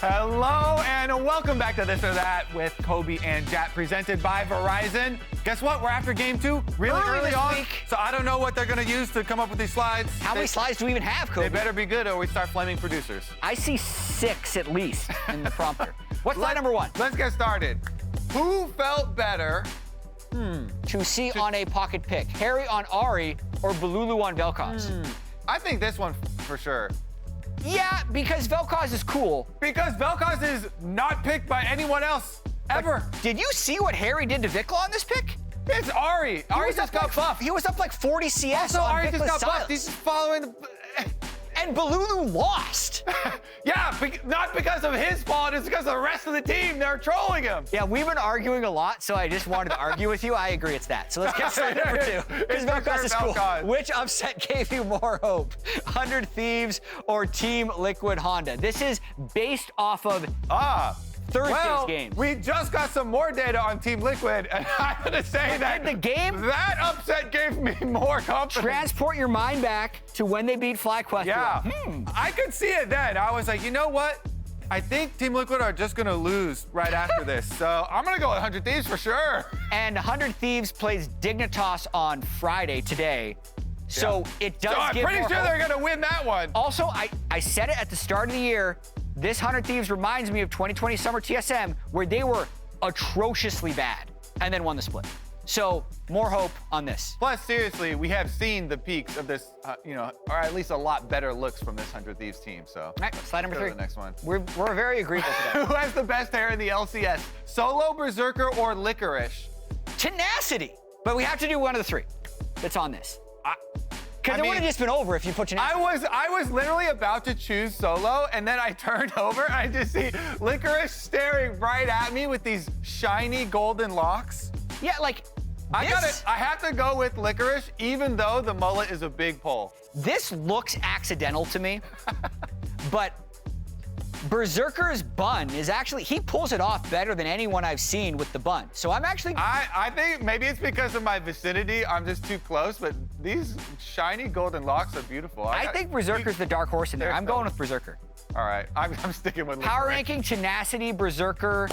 Hello and welcome back to This or That with Kobe and Jatt, presented by Verizon. Guess what? We're after game 2 really early on. So I don't know what they're going to use to come up with these slides. How many slides do we even have, Kobe? They better be good or we start flaming producers. I see 6 at least in the prompter. What's slide number 1? Let's get started. Who felt better? To see on a pocket pick, Harry on Ahri or Bolulu on Vel'Koz? I think this one for sure. Yeah, because Vel'Koz is cool. Because Vel'Koz is not picked by anyone else ever. But did you see what Harry did to VicLa on this pick? It's Ahri. Ahri just got buffed. He was up like 40 CS also, on Ahri just got silence. buffed. He's just following the... And Bolulu lost. Yeah, not because of his fault. It's because of the rest of the team. They're trolling him. Yeah, we've been arguing a lot, so I just wanted to argue with you. I agree it's that. So let's get slide number 2. Because Vel'Koz is cool. Which upset gave you more hope? 100 Thieves or Team Liquid Honda? This is based off of Thursday's game. We just got some more data on Team Liquid, and I'm going to say that the game, that upset gave me more confidence. Transport your mind back to when they beat FlyQuest. Yeah, I could see it then. I was like, you know what? I think Team Liquid are just going to lose right after this, so I'm going to go with 100 Thieves for sure. And 100 Thieves plays Dignitas on Friday today. So it does give I'm pretty sure they're going to win that one. Also, I said it at the start of the year, this 100 Thieves reminds me of 2020 Summer TSM, where they were atrociously bad and then won the split. So more hope on this. Plus, seriously, we have seen the peaks of this, or at least a lot better looks from this 100 Thieves team. So all right, slide number 3. The next one. We're very agreeable today. Who has the best hair in the LCS? Solo, Berserker, or Licorice? Tenacity. But we have to do one of the 3 that's on this. Because it would have just been over if you put Tenacity. I was literally about to choose Solo, and then I turned over and I just see Licorice staring right at me with these shiny golden locks. Yeah, like I have to go with Licorice, even though the mullet is a big pull. This looks accidental to me, but Berserker's bun is actually, he pulls it off better than anyone I've seen with the bun. So I'm actually... I think maybe it's because of my vicinity. I'm just too close, but these shiny golden locks are beautiful. I think Berserker's the dark horse in there. I'm going with Berserker. All right, I'm sticking with Power Licorice. ranking, Tenacity, Berserker.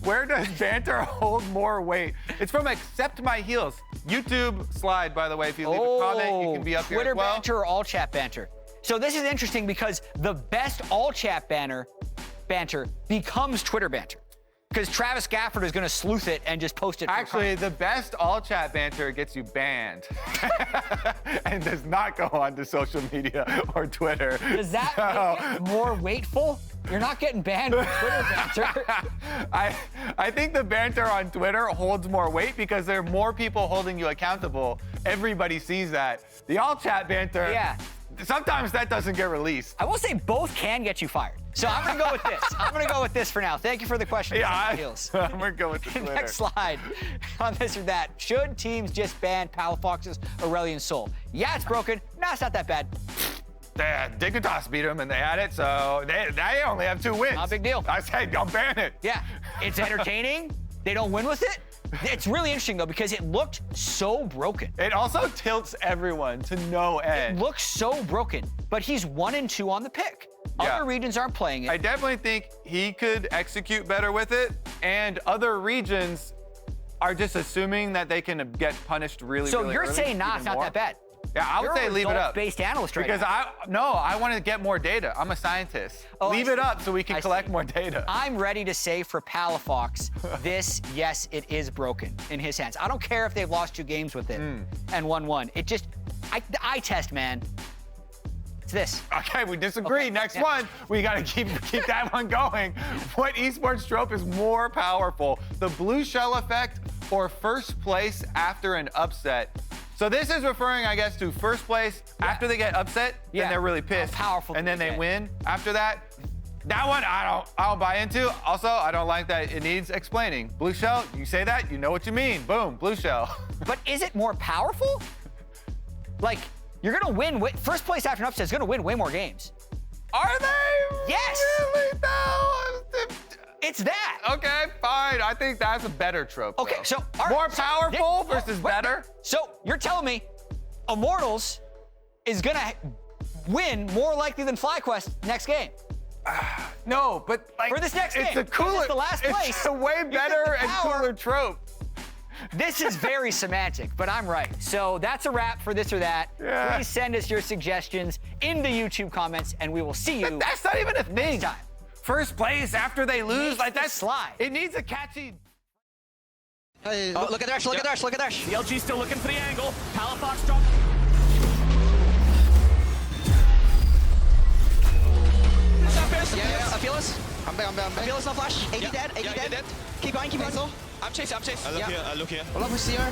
Where does banter hold more weight? It's from Accept My Heels. YouTube slide, by the way. If you leave a comment, you can be up here as well. Twitter banter or all chat banter? So this is interesting because the best all chat banter becomes Twitter banter. Because Travis Gafford is going to sleuth it and just post it. Actually, the best all chat banter gets you banned and does not go on to social media or Twitter. Does that make it more weightful? You're not getting banned with Twitter banter. I think the banter on Twitter holds more weight because there are more people holding you accountable. Everybody sees that. The all chat banter, yeah. Sometimes that doesn't get released. I will say both can get you fired. So I'm going to go with this. I'm going to go with this for now. Thank you for the question. Yeah, I'm going to go with the Twitter. Next slide on this or that. Should teams just ban Palafox's Aurelion Soul? Yeah, it's broken. No, it's not that bad. Dignitas beat them and they had it, so they only have 2 wins. Not a big deal. I said, don't ban it. Yeah, it's entertaining. They don't win with it. It's really interesting, though, because it looked so broken. It also tilts everyone to no end. It looks so broken, but he's 1 and 2 on the pick. Yeah. Other regions aren't playing it. I definitely think he could execute better with it, and other regions are just assuming that they can get punished really so really you're early, saying, nah, it's not that bad. Yeah, I would say leave it up. Based analyst right because now. I want to get more data. I'm a scientist. Leave it up so we can collect more data. I'm ready to say for Palafox, yes, it is broken in his hands. I don't care if they've lost 2 games with it and won 1. It just, the eye test, man. It's this. Okay, we disagree. Next one, we got to keep that one going. What esports trope is more powerful, the blue shell effect or first place after an upset? So this is referring, I guess, to first place after they get upset, then they're really pissed. How powerful and then they win after that. That one I don't buy into. Also, I don't like that it needs explaining. Blue shell, you say that, you know what you mean. Boom, blue shell. But is it more powerful? Like, you're gonna win, first place after an upset is gonna win way more games. Are they? Yes. Really though? It's that. Okay, fine. I think that's a better trope. Okay, though. so more powerful versus better. So you're telling me Immortals is gonna win more likely than FlyQuest next game? No, but like For this next it's game, a cooler. it's the last place. It's a way better and cooler trope. This is very semantic, but I'm right. So that's a wrap for this or that. Yeah. Please send us your suggestions in the YouTube comments, and we will see you That's not even a thing. next time. First place after they lose, like that's slide. It needs a catchy. Hey, look at Dash, look at Dash, look at Dash. The LG still looking for the angle. Palafox drop. Yeah, I feel us. I'm back. I feel us, no flash. AD Yeah. dead, AD Yeah, dead. dead. Keep going, keep going. I'm chasing. I look Yeah. here. I look here. Hold up with CR.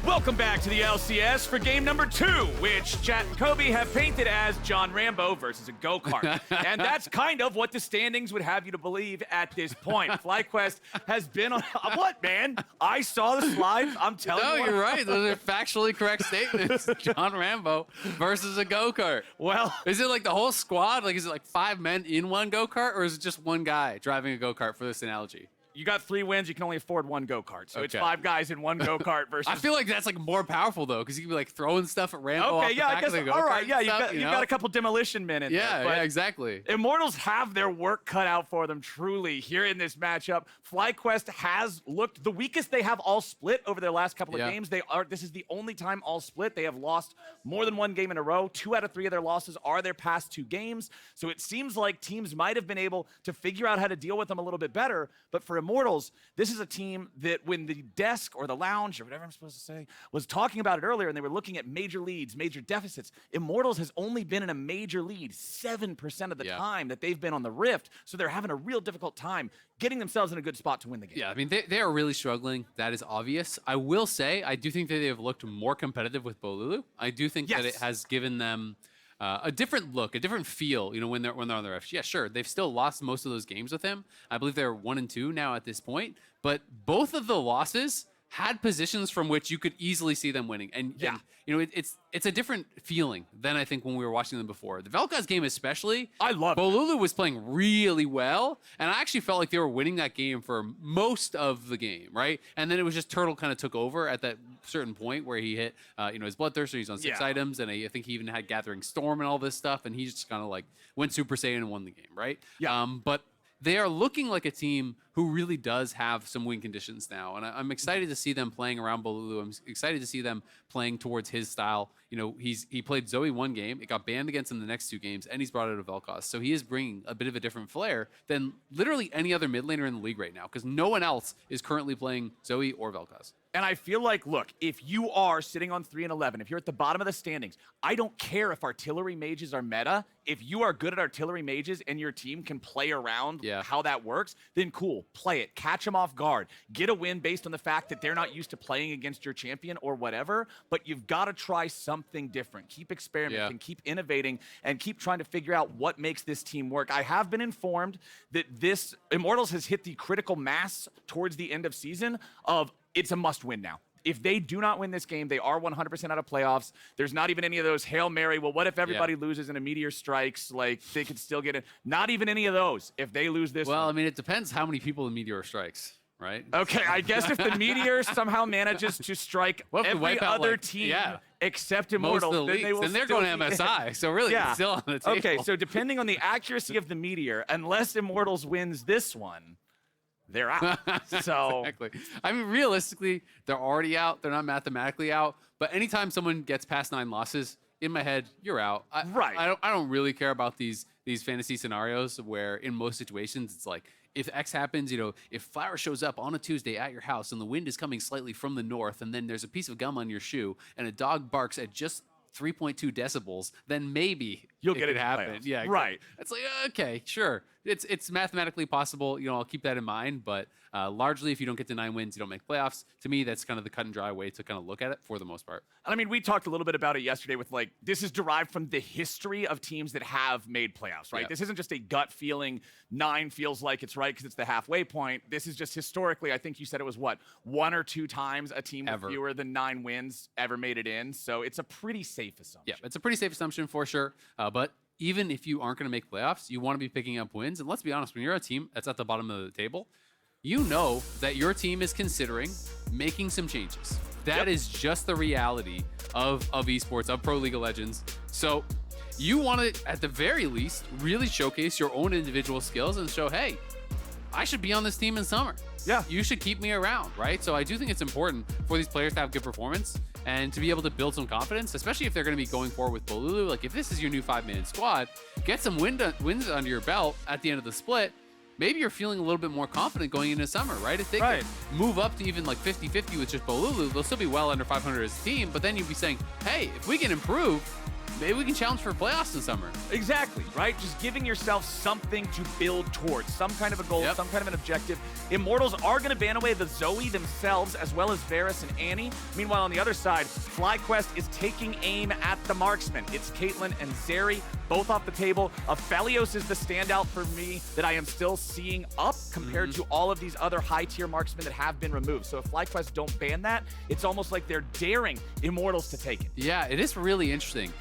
Welcome back to the LCS for game number 2, which Jatt and Kobe have painted as John Rambo versus a go-kart. And that's kind of what the standings would have you to believe at this point. FlyQuest has been on... What, man? I saw the slides. I'm telling you. No, you're right. Those are factually correct statements. John Rambo versus a go-kart. Well... Is it like the whole squad? Like, is it like 5 men in one go-kart, or is it just one guy driving a go-kart for this analogy? You got 3 wins, you can only afford 1 go-kart. So it's Okay. 5 guys in 1 go-kart versus... I feel like that's like more powerful though, because you can be like throwing stuff at Rambo off Okay, the yeah, I back guess. of the All go-kart right, yeah, and stuff, you've know? got a couple demolition men in there. Yeah, but yeah, exactly. Immortals have their work cut out for them, truly, here in this matchup. FlyQuest has looked the weakest they have all split over their last couple of Yeah. games. This is the only time all split. They have lost more than 1 game in a row. 2 out of 3 of their losses are their past 2 games. So it seems like teams might have been able to figure out how to deal with them a little bit better. But for Immortals, this is a team that when the desk or the lounge or whatever I'm supposed to say was talking about it earlier and they were looking at major leads, major deficits, Immortals has only been in a major lead 7% of the time that they've been on the Rift. So they're having a real difficult time getting themselves in a good spot to win the game. Yeah, I mean, they are really struggling. That is obvious. I will say, I do think that they have looked more competitive with Bolulu. I do think that it has given them a different look, a different feel, you know, when they're on the refs. Yeah, sure, they've still lost most of those games with him. I believe they're 1-2 now at this point. But both of the losses had positions from which you could easily see them winning. And you know, it's a different feeling than I think when we were watching them before. The Vel'Koz game especially, I love it. Bolulu was playing really well, and I actually felt like they were winning that game for most of the game, right? And then it was just Turtle kind of took over at that certain point where he hit, you know, his Bloodthirster. He's on 6 items, and I think he even had Gathering Storm and all this stuff, and he just kind of like went Super Saiyan and won the game, right? Yeah. But they are looking like a team who really does have some win conditions now. And I'm excited to see them playing around Bolulu. I'm excited to see them playing towards his style. You know, he played Zoe 1 game. It got banned against him the next 2 games, and he's brought out a Vel'Koz. So he is bringing a bit of a different flair than literally any other mid laner in the league right now, because no one else is currently playing Zoe or Vel'Koz. And I feel like, look, if you are sitting on 3-11, if you're at the bottom of the standings, I don't care if artillery mages are meta. If you are good at artillery mages and your team can play around how that works, then cool, play it. Catch them off guard. Get a win based on the fact that they're not used to playing against your champion or whatever, but you've got to try something different. Keep experimenting, keep innovating, and keep trying to figure out what makes this team work. I have been informed that this Immortals has hit the critical mass towards the end of season of it's a must-win now. If they do not win this game, they are 100% out of playoffs. There's not even any of those Hail Mary, well, what if everybody loses and a meteor strikes? Like, they could still get it. Not even any of those if they lose this one. I mean, it depends how many people the meteor strikes, right? Okay, I guess if the meteor somehow manages to strike every other team except Immortals, then they're going to MSI. So really, it's still on the table. Okay, so depending on the accuracy of the meteor, unless Immortals wins this one, they're out. So exactly. I mean, realistically, they're already out. They're not mathematically out. But anytime someone gets past 9 losses, in my head, you're out. I don't really care about these fantasy scenarios where in most situations it's like, if X happens, you know, if Flower shows up on a Tuesday at your house and the wind is coming slightly from the north, and then there's a piece of gum on your shoe and a dog barks at just 3.2 decibels, then maybe you'll get it happen. Yeah, right. It's like, okay, sure. It's mathematically possible. You know, I'll keep that in mind. But largely, if you don't get to 9 wins, you don't make playoffs. To me, that's kind of the cut and dry way to kind of look at it for the most part. And I mean, we talked a little bit about it yesterday with like, this is derived from the history of teams that have made playoffs, right? This isn't just a gut feeling, 9 feels like it's right because it's the halfway point. This is just historically, I think you said it was what, 1 or 2 times a team with fewer than 9 wins ever made it in. So it's a pretty safe assumption. Yeah, it's a pretty safe assumption for sure. But even if you aren't going to make playoffs, you want to be picking up wins. And let's be honest, when you're a team that's at the bottom of the table, you know that your team is considering making some changes. That is just the reality of esports, of Pro League of Legends. So you want to, at the very least, really showcase your own individual skills and show, hey, I should be on this team in summer. Yeah. You should keep me around, right? So I do think it's important for these players to have good performance and to be able to build some confidence, especially if they're going to be going forward with Bolulu. Like, if this is your new 5-man squad, get some wins under your belt at the end of the split. Maybe you're feeling a little bit more confident going into summer, right? If they could move up to even like 50-50 with just Bolulu, they'll still be well under 500 as a team, but then you'd be saying, hey, if we can improve, maybe we can challenge for playoffs in summer. Exactly, right? Just giving yourself something to build towards, some kind of a goal, some kind of an objective. Immortals are going to ban away the Zoe themselves, as well as Varus and Annie. Meanwhile, on the other side, FlyQuest is taking aim at the marksman. It's Caitlyn and Zeri, both off the table. Aphelios is the standout for me that I am still seeing up compared to all of these other high-tier marksmen that have been removed. So if FlyQuest don't ban that, it's almost like they're daring Immortals to take it. Yeah, it is really interesting.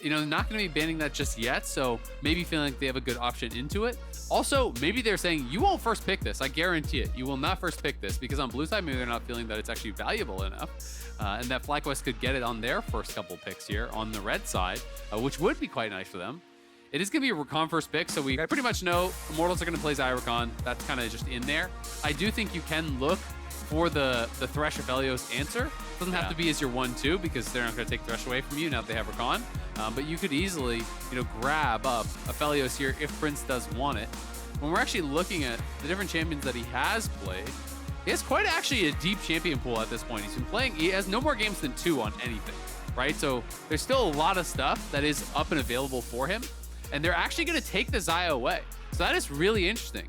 You know, not going to be banning that just yet, so maybe feeling like they have a good option into it. Also, maybe they're saying, you won't first pick this. I guarantee it. You will not first pick this, because on blue side, maybe they're not feeling that it's actually valuable enough, and that FlyQuest could get it on their first couple picks here on the red side, which would be quite nice for them. It is going to be a Rakan first pick, so we pretty much know Immortals are going to play Xayah Rakan. That's kind of just in there. I do think you can look for the Thresh Aphelios answer. Doesn't have to be as your 1-2 because they're not going to take Thresh away from you now that they have Rakan. But you could easily, you know, grab up Aphelios here if Prince does want it. When we're actually looking at the different champions that he has played, he has quite actually a deep champion pool at this point. He's been playing, he has no more games than 2 on anything, right? So there's still a lot of stuff that is up and available for him. And they're actually going to take the Xayah away. So that is really interesting.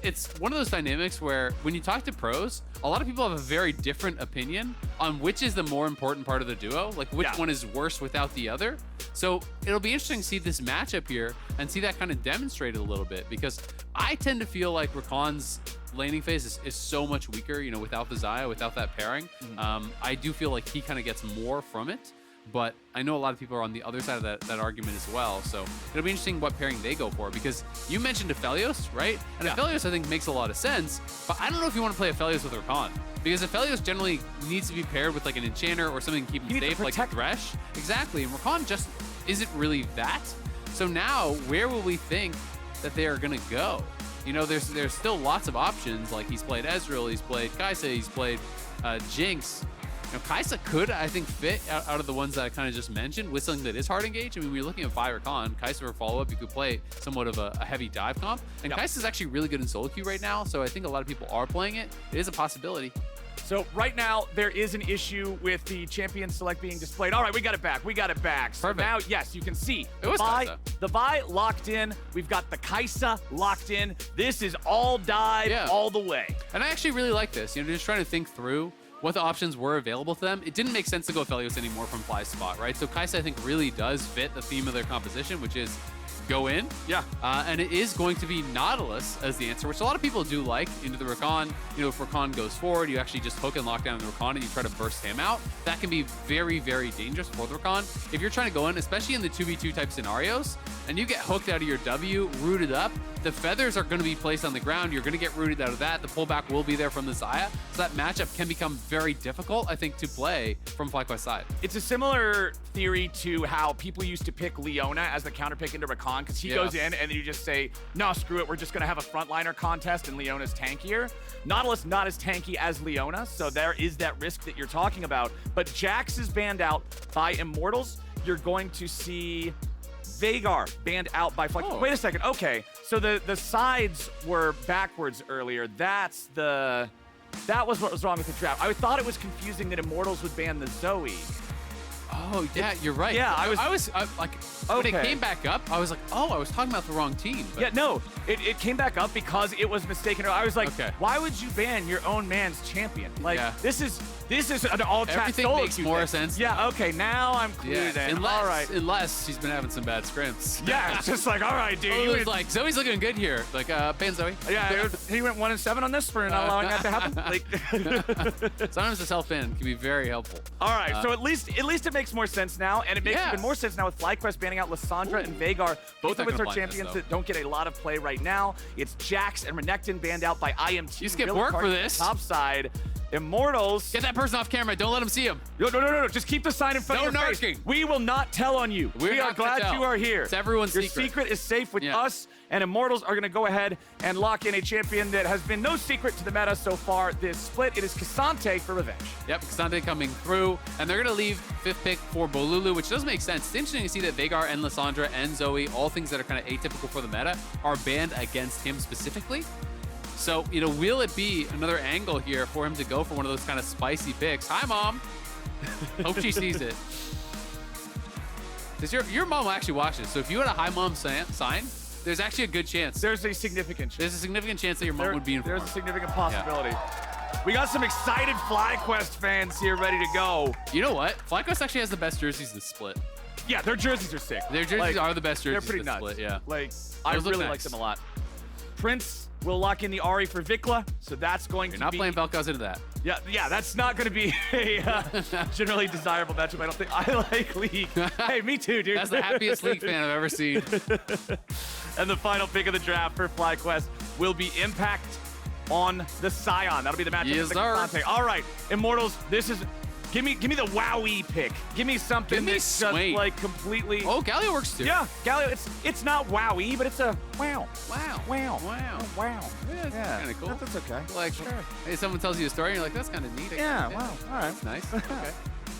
It's one of those dynamics where when you talk to pros, a lot of people have a very different opinion on which is the more important part of the duo, like which one is worse without the other. So it'll be interesting to see this matchup here and see that kind of demonstrated a little bit, because I tend to feel like Rakan's laning phase is so much weaker, you know, without the Xayah, without that pairing. I do feel like he kind of gets more from it. But I know a lot of people are on the other side of that argument as well. So it'll be interesting what pairing they go for, because you mentioned Aphelios, right? And Aphelios, I think, makes a lot of sense. But I don't know if you want to play Aphelios with Rakan, because Aphelios generally needs to be paired with like an enchanter or something to keep him safe, like Thresh. Exactly. And Rakan just isn't really that. So now, where will we think that they are going to go? You know, there's still lots of options. Like, he's played Ezreal, he's played Kai'Sa, he's played Jinx. You know, Kai'Sa could, I think, fit out of the ones that I kind of just mentioned with something that is hard engage. I mean, we're looking at Vi Rakan. Kai'Sa for follow-up, you could play somewhat of a heavy dive comp. And Kai'Sa is actually really good in solo queue right now, so I think a lot of people are playing it. It is a possibility. So right now, there is an issue with the champion select being displayed. All right, we got it back. We got it back. So now, yes, you can see the Vi locked in. We've got the Kai'Sa locked in. This is all dive all the way. And I actually really like this. You know, just trying to think through what the options were available to them. It didn't make sense to go Aphelios anymore from Fly's spot, right? So Kai'Sa, I think, really does fit the theme of their composition, which is go in. And it is going to be Nautilus as the answer, which a lot of people do like into the Rakan. You know, if Rakan goes forward, you actually just hook and lock down the Rakan and you try to burst him out. That can be very, very dangerous for the Rakan. If you're trying to go in, especially in the 2v2 type scenarios, and you get hooked out of your W, rooted up, the feathers are going to be placed on the ground. You're going to get rooted out of that. The pullback will be there from the Xayah. So that matchup can become very difficult, I think, to play from FlyQuest side. It's a similar theory to how people used to pick Leona as the counter pick into Rakan, because he goes in and then you just say, no, screw it, we're just going to have a frontliner contest and Leona's tankier. Nautilus not as tanky as Leona, so there is that risk that you're talking about. But Jax is banned out by Immortals. You're going to see Veigar banned out by FlyQuest. Wait a second. Okay, so the sides were backwards earlier. That was what was wrong with the draft. I thought it was confusing that Immortals would ban the Zoe. Oh, yeah, you're right. Yeah, I was like, when it came back up, I was like, oh, I was talking about the wrong team. But yeah, no, it came back up because it was mistaken. I was like, why would you ban your own man's champion? Like, this is an all-chat everything makes more sense. Yeah, okay, now I'm clued in. All right. Unless she's been having some bad scrims. Yeah, it's just like, all right, dude. It was like, Zoe's looking good here. Like, ban Zoe. Yeah, he went 1-7 on this for not allowing that to happen. Like, sometimes the self-ban can be very helpful. All right, so at least it makes more sense now, and it makes even more sense now with FlyQuest banning out Lissandra and Veigar, both of which are champions that don't get a lot of play right now. It's Jax and Renekton banned out by IMT. You skip work for this. Top side. Immortals. Get that person off camera. Don't let him see him. No. Just keep the sign in front of your face. We will not tell on you. We are glad you are here. It's everyone's secret. Your secret is safe with us, and Immortals are going to go ahead and lock in a champion that has been no secret to the meta so far this split. It is K'Sante for revenge. Yep, K'Sante coming through, and they're going to leave 5th pick for Bolulu, which does make sense. It's interesting to see that Veigar and Lissandra and Zoe, all things that are kind of atypical for the meta, are banned against him specifically. So, will it be another angle here for him to go for one of those kind of spicy picks? Hi, Mom. Hope she sees it. Does your mom will actually watch this? So if you had a hi, Mom sign, there's actually a good chance. There's a significant chance. There's a significant chance that your mom would be informed. There's a significant possibility. Yeah. We got some excited FlyQuest fans here ready to go. You know what? FlyQuest actually has the best jerseys this split. Yeah, their jerseys are sick. Their jerseys are the best jerseys. They're pretty nuts. Split, yeah. I really like them a lot. Prince will lock in the Ahri for VicLa, so that's going to be... You're not playing Vel'Koz into that. Yeah, that's not going to be a generally desirable matchup. I don't think. I like League. Hey, me too, dude. That's the happiest League fan I've ever seen. And the final pick of the draft for FlyQuest will be Impact on the Sion. That'll be the matchup. Yes, sir. All right, Immortals, this is... Give me the WoWy pick. Give me something that's just like completely... Oh, Galio works too. Yeah, Galio, it's not WoWy, but it's a wow. Wow. Yeah, that's kind of cool. That's okay. Like, sure. Hey, someone tells you a story and you're like, that's kind of neat. Yeah, wow. All right. That's nice. Okay.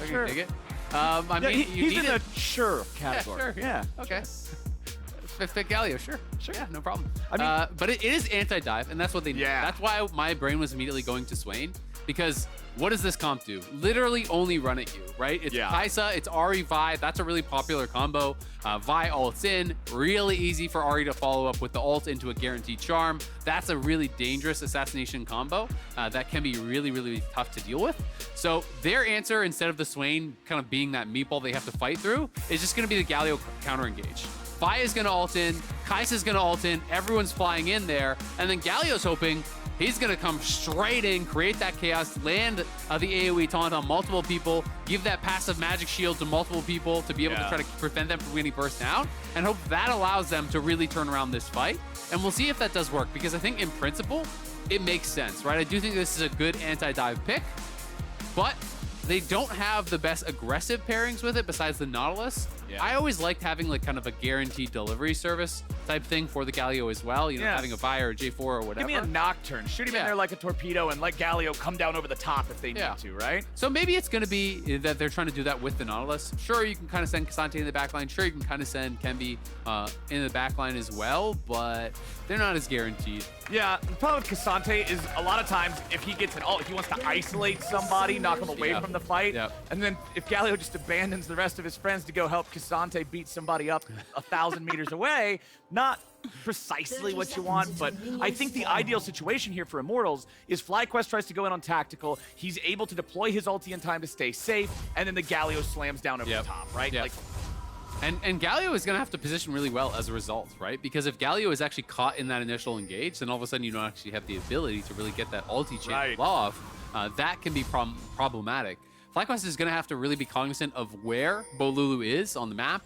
I Sure. can dig it. I mean, he's in the sure category. Yeah, sure. Yeah. Okay. 5th pick Galio, sure. Yeah, no problem. I mean, but it is anti-dive, and that's what they need. Yeah. That's why my brain was immediately going to Swain, because what does this comp do? Literally only run at you, right? It's Kai'Sa, it's Ahri, Vi. That's a really popular combo. Vi ults in. Really easy for Ahri to follow up with the ult into a guaranteed charm. That's a really dangerous assassination combo that can be really, really tough to deal with. So their answer, instead of the Swain kind of being that meatball they have to fight through, is just going to be the Galio counter engage. Vi is going to ult in, Kai'Sa's going to ult in, everyone's flying in there, and then Galio's hoping he's going to come straight in, create that chaos, land the AoE taunt on multiple people, give that passive magic shield to multiple people to be able to try to prevent them from getting burst down, and hope that allows them to really turn around this fight. And we'll see if that does work, because I think in principle, it makes sense, right? I do think this is a good anti-dive pick, but they don't have the best aggressive pairings with it besides the Nautilus. I always liked having like kind of a guaranteed delivery service type thing for the Galio as well. Having a Vi or a J4 or whatever. Give me a Nocturne. Shoot him in there like a torpedo and let Galio come down over the top if they need to, right? So maybe it's going to be that they're trying to do that with the Nautilus. Sure, you can kind of send K'Sante in the backline. Sure, you can kind of send Kenvi in the backline as well, but they're not as guaranteed. Yeah, the problem with K'Sante is a lot of times if he gets an ult, if he wants to isolate somebody, knock him away from the fight, and then if Galio just abandons the rest of his friends to go help K'Sante beat somebody up 1,000 meters away, not precisely what you want, but I think the ideal situation here for Immortals is FlyQuest tries to go in on tactical, he's able to deploy his ulti in time to stay safe, and then the Galio slams down over the top, right? Like, And Galio is going to have to position really well as a result, right? Because if Galio is actually caught in that initial engage, then all of a sudden you don't actually have the ability to really get that ulti chain off. That can be problematic. FlyQuest is going to have to really be cognizant of where Bolulu is on the map,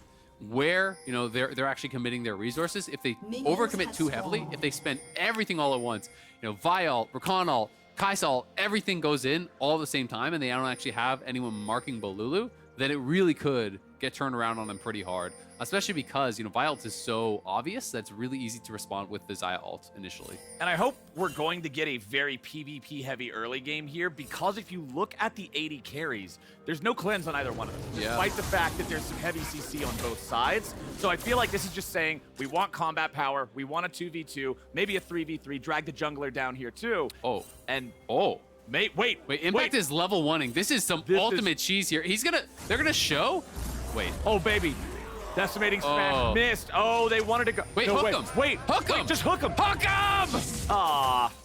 where they're actually committing their resources. If they overcommit too heavily, if they spend everything all at once, Vi ult, Rakan ult, Kai'Sa ult, everything goes in all at the same time, and they don't actually have anyone marking Bolulu, then it really could get turned around on them pretty hard, especially because, Vi ult is so obvious that it's really easy to respond with the Xayah ult initially. And I hope we're going to get a very PvP-heavy early game here, because if you look at the AD carries, there's no cleanse on either one of them, despite the fact that there's some heavy CC on both sides. So I feel like this is just saying, we want combat power, we want a 2v2, maybe a 3v3, drag the jungler down here too. Wait, Impact is level 1ing. This is some ultimate cheese here. They're gonna show. Wait. Oh, baby. Decimating smash missed. Oh, they wanted to go. Wait, hook him. Wait, hook him. Just hook him. Hook him!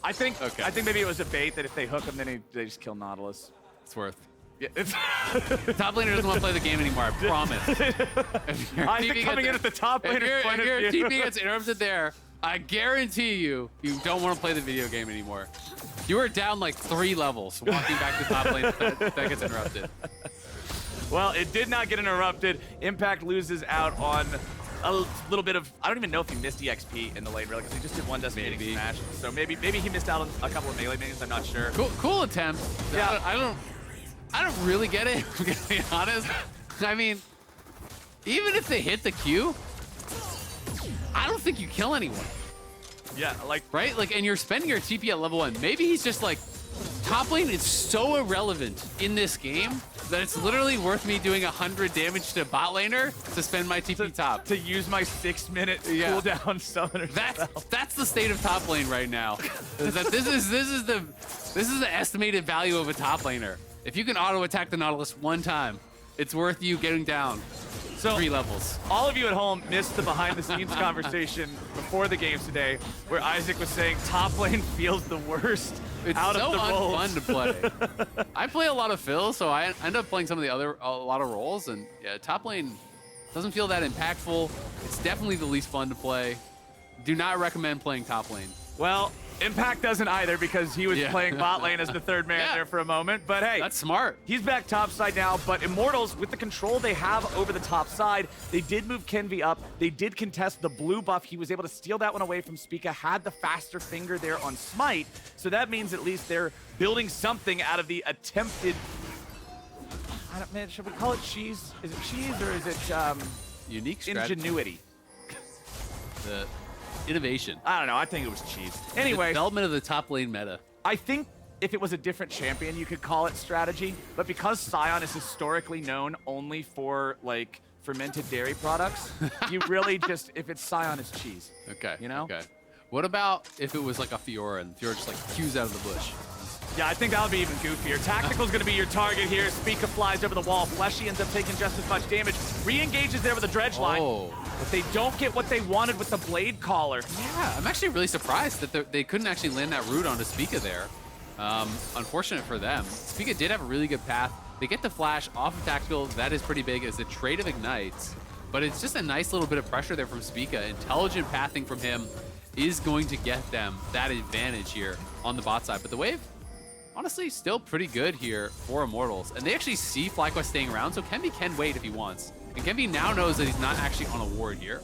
I think maybe it was a bait that if they hook him, then they just kill Nautilus. It's worth. Yeah, it's top laner doesn't want to play the game anymore, I promise. I think coming in at the top laner point of view. If your TP gets interrupted there, I guarantee you don't want to play the video game anymore. You are down like 3 levels walking back to top lane if that gets interrupted. Well, it did not get interrupted. Impact loses out on a little bit of, I don't even know if he missed EXP in the lane, really, because he just did one decimating smash. So maybe he missed out on a couple of melee minions, I'm not sure. Cool attempt. Yeah. I don't really get it, I'm gonna be honest. I mean, even if they hit the Q, I don't think you kill anyone. Yeah, like, right? Like, and you're spending your TP at level 1. Maybe he's just like, top lane is so irrelevant in this game that it's literally worth me doing 100 damage to bot laner to spend my TP top. To use my 6-minute cooldown summoner. That's the state of top lane right now. Is that this is the estimated value of a top laner. If you can auto attack the Nautilus one time, it's worth you getting down 3 levels. All of you at home missed the behind-the-scenes conversation before the games today, where Isaac was saying top lane feels the worst. It's out so of the roles. unfun to play. I play a lot of Phil, so I end up playing some of the a lot of roles, and yeah, top lane doesn't feel that impactful. It's definitely the least fun to play. Do not recommend playing top lane. Well, Impact doesn't either, because he was playing bot lane as the third man there for a moment. But hey, that's smart. He's back top side now, but Immortals, with the control they have over the top side, they did move Kenvi up. They did contest the blue buff. He was able to steal that one away from Spica, had the faster finger there on Smite. So that means at least they're building something out of the attempted... I don't, man, should we call it cheese? Is it cheese or is it unique strategy? Ingenuity? The innovation. I don't know. I think it was cheese. Anyway, the development of the top lane meta. I think if it was a different champion, you could call it strategy. But because Sion is historically known only for like fermented dairy products, you really just, if it's Sion, it's cheese. Okay. You know? Okay. What about if it was like a Fiora and Fiora just like cues out of the bush? Yeah, I think that would be even goofier. Tactical's going to be your target here. Spica flies over the wall. Fleshy ends up taking just as much damage. Re-engages there with a dredge line. But they don't get what they wanted with the blade collar. Yeah, I'm actually really surprised that they couldn't actually land that root onto Spica there. Unfortunate for them. Spica did have a really good path. They get the flash off of Tactical. That is pretty big as the trade of ignites. But it's just a nice little bit of pressure there from Spica. Intelligent pathing from him is going to get them that advantage here on the bot side. But the wave, honestly, still pretty good here for Immortals. And they actually see FlyQuest staying around, so Kenvi can wait if he wants. And Kenvi now knows that he's not actually on a ward here.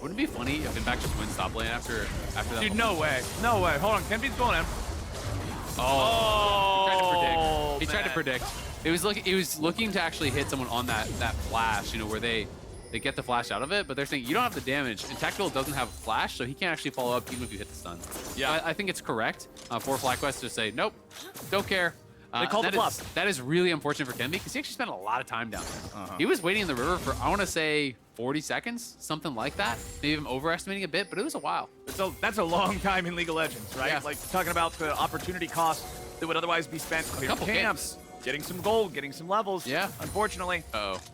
Wouldn't it be funny if Impact just wins top lane after that? Dude, no way. No way. Hold on. Kenvi's going in. He tried to predict. It was looking to actually hit someone on that flash, you know, where they get the flash out of it, but they're saying you don't have the damage, and Tactical doesn't have flash, so he can't actually follow up even if you hit the stun. Yeah, so I think it's correct for FlyQuest to say, nope, don't care. They called the bluff. That is really unfortunate for Kenvi, because he actually spent a lot of time down there. He was waiting in the river for, I want to say, 40 seconds, something like that. Maybe I'm overestimating a bit, but it was a while. So that's a long time in League of Legends, right? Yeah. Like, talking about the opportunity cost that would otherwise be spent clearing camps. Getting some gold, getting some levels. Yeah. Unfortunately,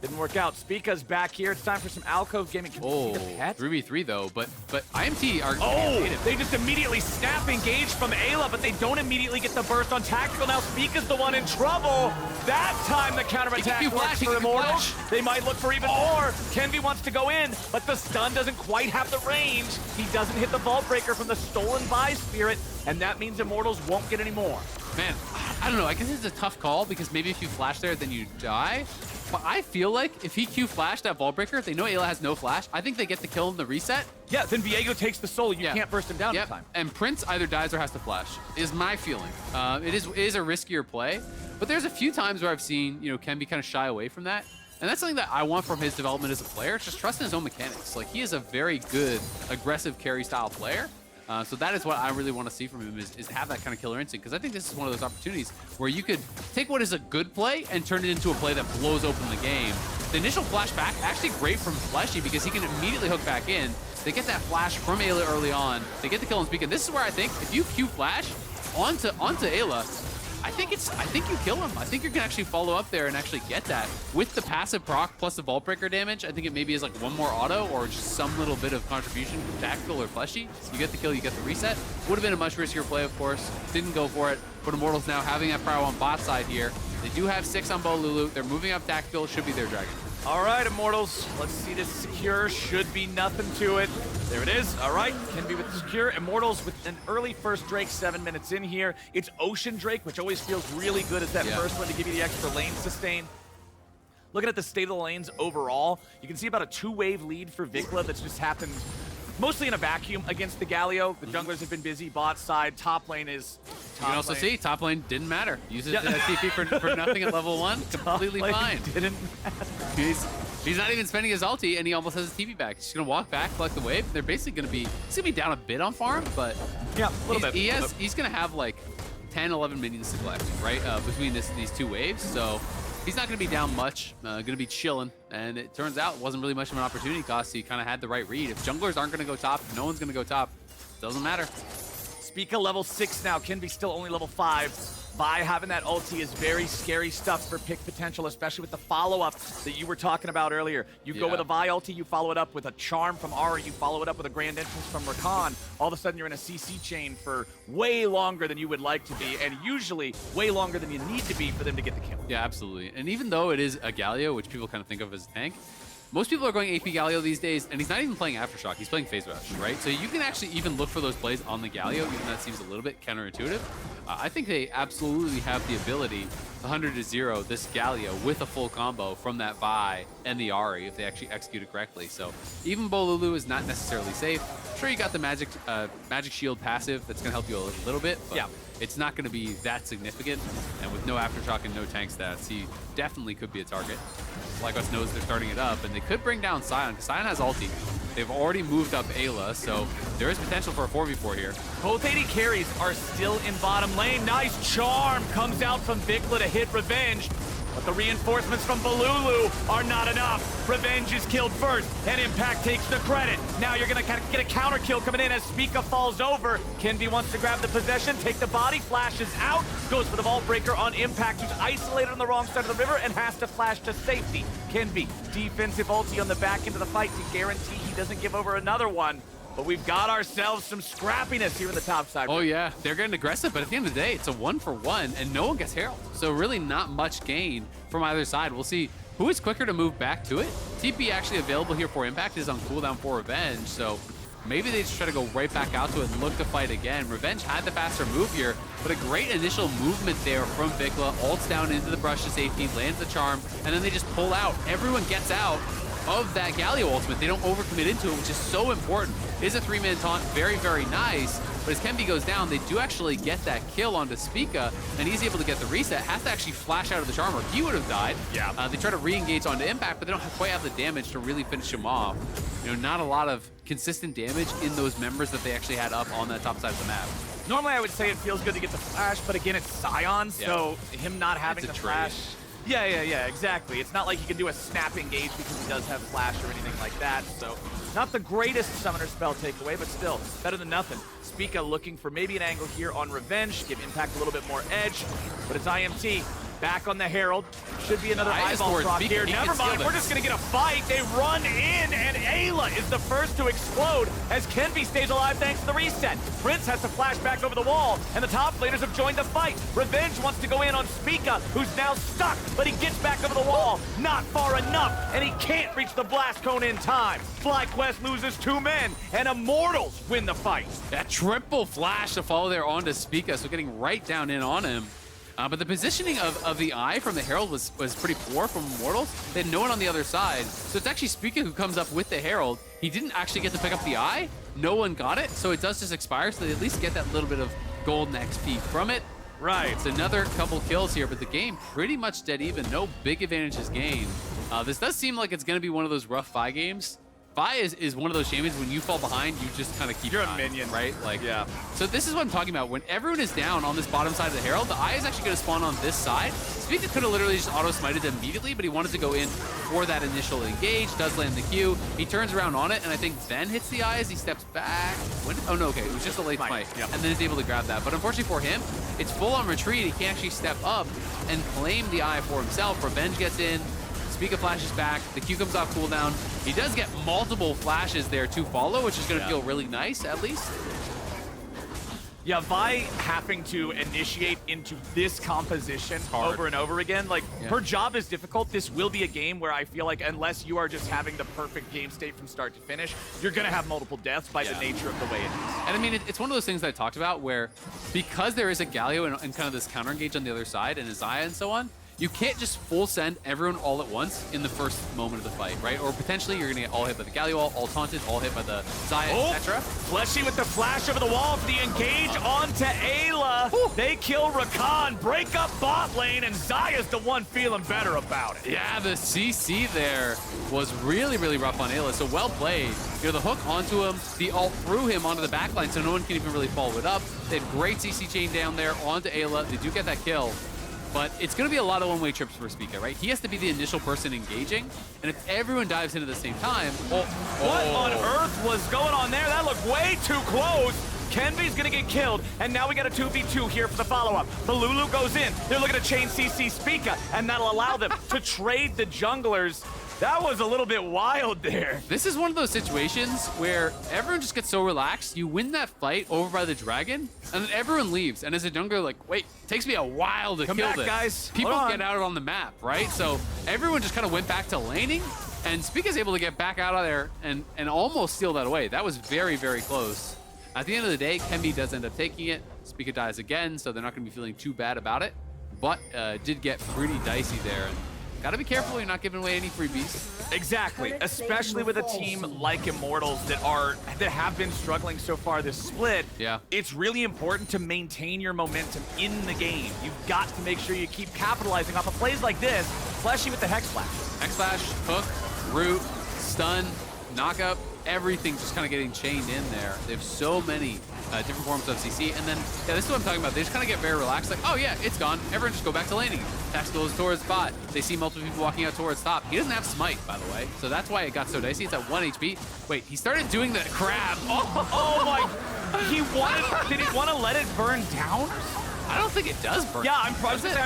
didn't work out. Spica's back here. It's time for some alcove gaming. Can we see the pet? 3v3 though, but IMT are they just immediately snap engage from Eyla, but they don't immediately get the burst on Tactical. Now Spica's the one in trouble. That time the counterattack works for Immortals. They might look for even more. Kenvi wants to go in, but the stun doesn't quite have the range. He doesn't hit the Vault Breaker from the stolen by Spirit, and that means Immortals won't get any more. Man, I don't know. I guess it's a tough call because maybe if you flash there, then you die. But I feel like if he Q flashed that Vault Breaker, they know Eyla has no flash. I think they get the kill in the reset. Yeah, then Viego takes the soul. You can't burst him down in time. And Prince either dies or has to flash, is my feeling. It is a riskier play. But there's a few times where I've seen, you know, Kenvi kind of shy away from that. And that's something that I want from his development as a player. Just trust in his own mechanics. Like, he is a very good, aggressive carry style player. So that is what I really want to see from him is have that kind of killer instinct, because I think this is one of those opportunities where you could take what is a good play and turn it into a play that blows open the game. The initial flash back, actually great from Fleshy because he can immediately hook back in. They get that flash from Eyla early on. They get the kill and speak, and this is where I think if you Q flash onto Eyla, I think you kill him. I think you can actually follow up there and actually get that. With the passive proc plus the Vault Breaker damage, I think it maybe is like one more auto or just some little bit of contribution from Tactical or Fleshy. You get the kill, you get the reset. Would have been a much riskier play, of course. Didn't go for it. But Immortals now having that prow on bot side here. They do have 6 on Bolulu. They're moving up Tactical. Should be their dragon. All right, Immortals. Let's see this secure. Should be nothing to it. There it is. All right, Kenvi with the secure. Immortals with an early first Drake, 7 minutes in here. It's Ocean Drake, which always feels really good as that first one to give you the extra lane sustain. looking at the state of the lanes overall, you can see about a 2-wave lead for VicLa that's just happened mostly in a vacuum against the Galio. The junglers have been busy, bot side, top lane is You can also see top lane didn't matter. Uses the TP for nothing at level 1, completely fine. Didn't matter. He's not even spending his ulti, and he almost has his TP back. He's gonna walk back, collect the wave. They're basically he's gonna be down a bit on farm, but yeah, a little bit. He's gonna have like 10, 11 minions left, right, between these 2 waves. So he's not gonna be down much. Gonna be chilling, and it turns out it wasn't really much of an opportunity cost. So he kind of had the right read. If junglers aren't gonna go top, if no one's gonna go top, doesn't matter. Spica level 6 now. Kenvi still only level 5. Vi having that ulti is very scary stuff for pick potential, especially with the follow-up that you were talking about earlier. You go with a Vi ulti, you follow it up with a charm from Ahri, you follow it up with a grand entrance from Rakan. All of a sudden you're in a CC chain for way longer than you would like to be, and usually way longer than you need to be for them to get the kill. Yeah, absolutely. And even though it is a Galio, which people kind of think of as a tank, most people are going AP Galio these days, and he's not even playing Aftershock. He's playing Phase Rush, right? So you can actually even look for those plays on the Galio, even though that seems a little bit counterintuitive. I think they absolutely have the ability to 100-0 this Galio with a full combo from that Vi and the Ahri if they actually execute it correctly. So even Bolulu is not necessarily safe. Sure, you got the magic shield passive that's going to help you a little bit, but it's not going to be that significant. And with no Aftershock and no tank stats, he definitely could be a target. FlyQuest knows they're starting it up, and they could bring down Sion, because Sion has ulti. They've already moved up Eyla, so there is potential for a 4v4 here. Both AD carries are still in bottom lane. Nice charm comes out from VicLa to hit Revenge. But the reinforcements from Bolulu are not enough. Revenge is killed first, and Impact takes the credit. Now you're gonna get a counter kill coming in as Spica falls over. Kenvi wants to grab the possession, take the body, flashes out, goes for the vault breaker on Impact, who's isolated on the wrong side of the river and has to flash to safety. Kenvi, defensive ulti on the back end of the fight to guarantee he doesn't give over another one. But we've got ourselves some scrappiness here in the top side. Oh yeah, they're getting aggressive, but at the end of the day, it's a 1-for-1, and no one gets Herald. So really not much gain from either side. We'll see who is quicker to move back to it. TP actually available here for Impact is on cooldown for Revenge, so maybe they just try to go right back out to it and look to fight again. Revenge had the faster move here, but a great initial movement there from VicLa. Ults down into the brush to safety, lands the charm, and then they just pull out. Everyone gets out of that Galio ultimate. They don't overcommit into it, which is so important. It is a 3-man taunt, very, very nice. But as Kenvi goes down, they do actually get that kill onto Spica, and he's able to get the reset. Has to actually flash out of the charm, or he would have died. Yeah. They try to re-engage onto Impact, but they don't quite have the damage to really finish him off. You know, not a lot of consistent damage in those members that they actually had up on that top side of the map. Normally I would say it feels good to get the flash, but again, it's Sion, so him not having the flash. Yeah, exactly. It's not like he can do a snap engage because he does have flash or anything like that, so not the greatest summoner spell takeaway, but still better than nothing. Spica looking for maybe an angle here on Revenge, give Impact a little bit more edge, but it's IMT. Back on the Herald. Should be another eyeball proc here. Never mind, we're just going to get a fight. They run in, and Eyla is the first to explode as Kenvi stays alive thanks to the reset. Prince has to flash back over the wall, and the top laners have joined the fight. Revenge wants to go in on Spica, who's now stuck, but he gets back over the wall. Not far enough, and he can't reach the blast cone in time. FlyQuest loses 2 men, and Immortals win the fight. That triple flash to follow there onto Spica, so getting right down in on him. But the positioning of the eye from the Herald was pretty poor from Immortals. They had no one on the other side. So it's actually Spica who comes up with the Herald. He didn't actually get to pick up the eye. No one got it, so it does just expire, so they at least get that little bit of golden XP from it. Right. It's another couple kills here, but the game pretty much dead even. No big advantages gained. This does seem like it's going to be one of those rough Vi games. Vi is one of those champions, when you fall behind, you just kind of keep You're a minion. Right? Like, yeah. So this is what I'm talking about. When everyone is down on this bottom side of the Herald, the Eye is actually going to spawn on this side. Spica could have literally just auto-smited immediately, but he wanted to go in for that initial engage, does land the Q. He turns around on it, and I think then hits the Eye as he steps back. Oh no, okay, it was just a late smite. Yep. And then is able to grab that. But unfortunately for him, it's full on retreat. He can't actually step up and claim the Eye for himself. Revenge gets in. Spica flashes back, the Q comes off cooldown. He does get multiple flashes there to follow, which is going to feel really nice, at least. Yeah, Vi having to initiate into this composition over and over again, like, her job is difficult. This will be a game where I feel like unless you are just having the perfect game state from start to finish, you're going to have multiple deaths by the nature of the way it is. And I mean, it's one of those things that I talked about where because there is a Galio and kind of this counter engage on the other side and a Xayah and so on, you can't just full send everyone all at once in the first moment of the fight, right? Or potentially you're gonna get all hit by the Galio, all taunted, all hit by the Xayah, etc. Fleshy with the flash over the wall for the engage onto Eyla. They kill Rakan, break up bot lane, and Xayah's the one feeling better about it. Yeah, the CC there was really, really rough on Eyla, so well played. You know, the hook onto him, the ult threw him onto the backline, so no one can even really follow it up. They had great CC chain down there onto Eyla. They do get that kill. But it's going to be a lot of one-way trips for Spica, right? He has to be the initial person engaging, and if everyone dives in at the same time... What on earth was going on there? That looked way too close. Kenvi's gonna get killed, and now we got a 2v2 here for the follow-up. Bolulu goes in. They're looking to chain CC Spica, and that'll allow them to trade the junglers. That was a little bit wild there. This is one of those situations where everyone just gets so relaxed. You win that fight over by the dragon, and then everyone leaves. And as a jungler, like, wait, it takes me a while to Come kill back, this. guys. People Hold on. get out on the map, right? So everyone just kind of went back to laning, and Spica's able to get back out of there and almost steal that away. That was very, very close. At the end of the day, Kenvi does end up taking it. Spica dies again, so they're not going to be feeling too bad about it. But did get pretty dicey there. And gotta be careful you're not giving away any freebies. Exactly, especially with a team like Immortals that have been struggling so far this split. Yeah. It's really important to maintain your momentum in the game. You've got to make sure you keep capitalizing off of plays like this. Fleshy with the Hex Flash. Hex Flash, hook, root, stun, knockup, everything just kind of getting chained in there. They have so many different forms of CC, and then, yeah, this is what I'm talking about. They just kind of get very relaxed, like, oh yeah, it's gone. Everyone just go back to laning. Tax goes towards bot. They see multiple people walking out towards top. He doesn't have smite, by the way, so that's why it got so dicey. It's at 1 HP. Wait, he started doing the crab. Oh my, did he want to let it burn down? I don't think it does burn. Yeah, I'm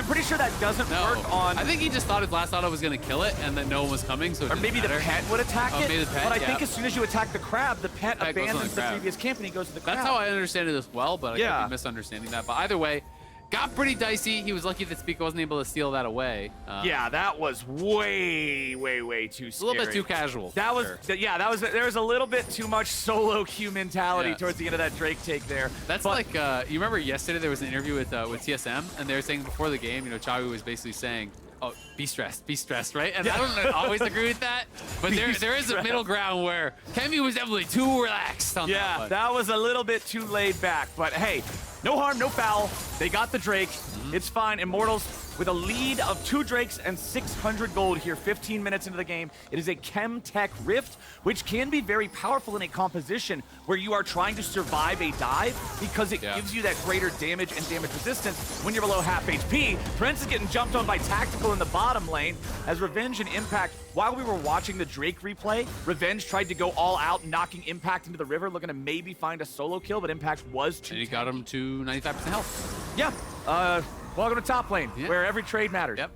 pretty sure that doesn't work on... I think he just thought his last auto was going to kill it, and that no one was coming, so it Or maybe the pet would attack it, maybe the pet, but I think as soon as you attack the crab, the pet Goes on the abandons the crab. previous camp and he goes to the crab. That's how I understand it as well, but I Yeah. could be misunderstanding that. But either way, got pretty dicey. He was lucky that Spica wasn't able to steal that away. Yeah, that was way, way, way too scary. A little bit too casual. That was, there was a little bit too much solo queue mentality Yeah. towards the end of that Drake take there. That's like, you remember yesterday there was an interview with TSM, and they were saying before the game, you know, Chawi was basically saying, oh, be stressed, right? And I don't always agree with that, but there is a middle ground where Kenvi was definitely too relaxed on that Yeah, one. that was a little bit too laid back, but hey, no harm, no foul. They got the Drake. It's fine. Immortals with a lead of 2 Drakes and 600 gold here 15 minutes into the game. It is a Chem Tech Rift, which can be very powerful in a composition where you are trying to survive a dive because it gives you that greater damage and damage resistance when you're below half HP. Prince is getting jumped on by Tactical in the bottom lane as Revenge and Impact, while we were watching the Drake replay, Revenge tried to go all out, knocking Impact into the river, looking to maybe find a solo kill, but Impact was too And he got him to 95% health. Yeah, welcome to top lane, where every trade matters. Yep,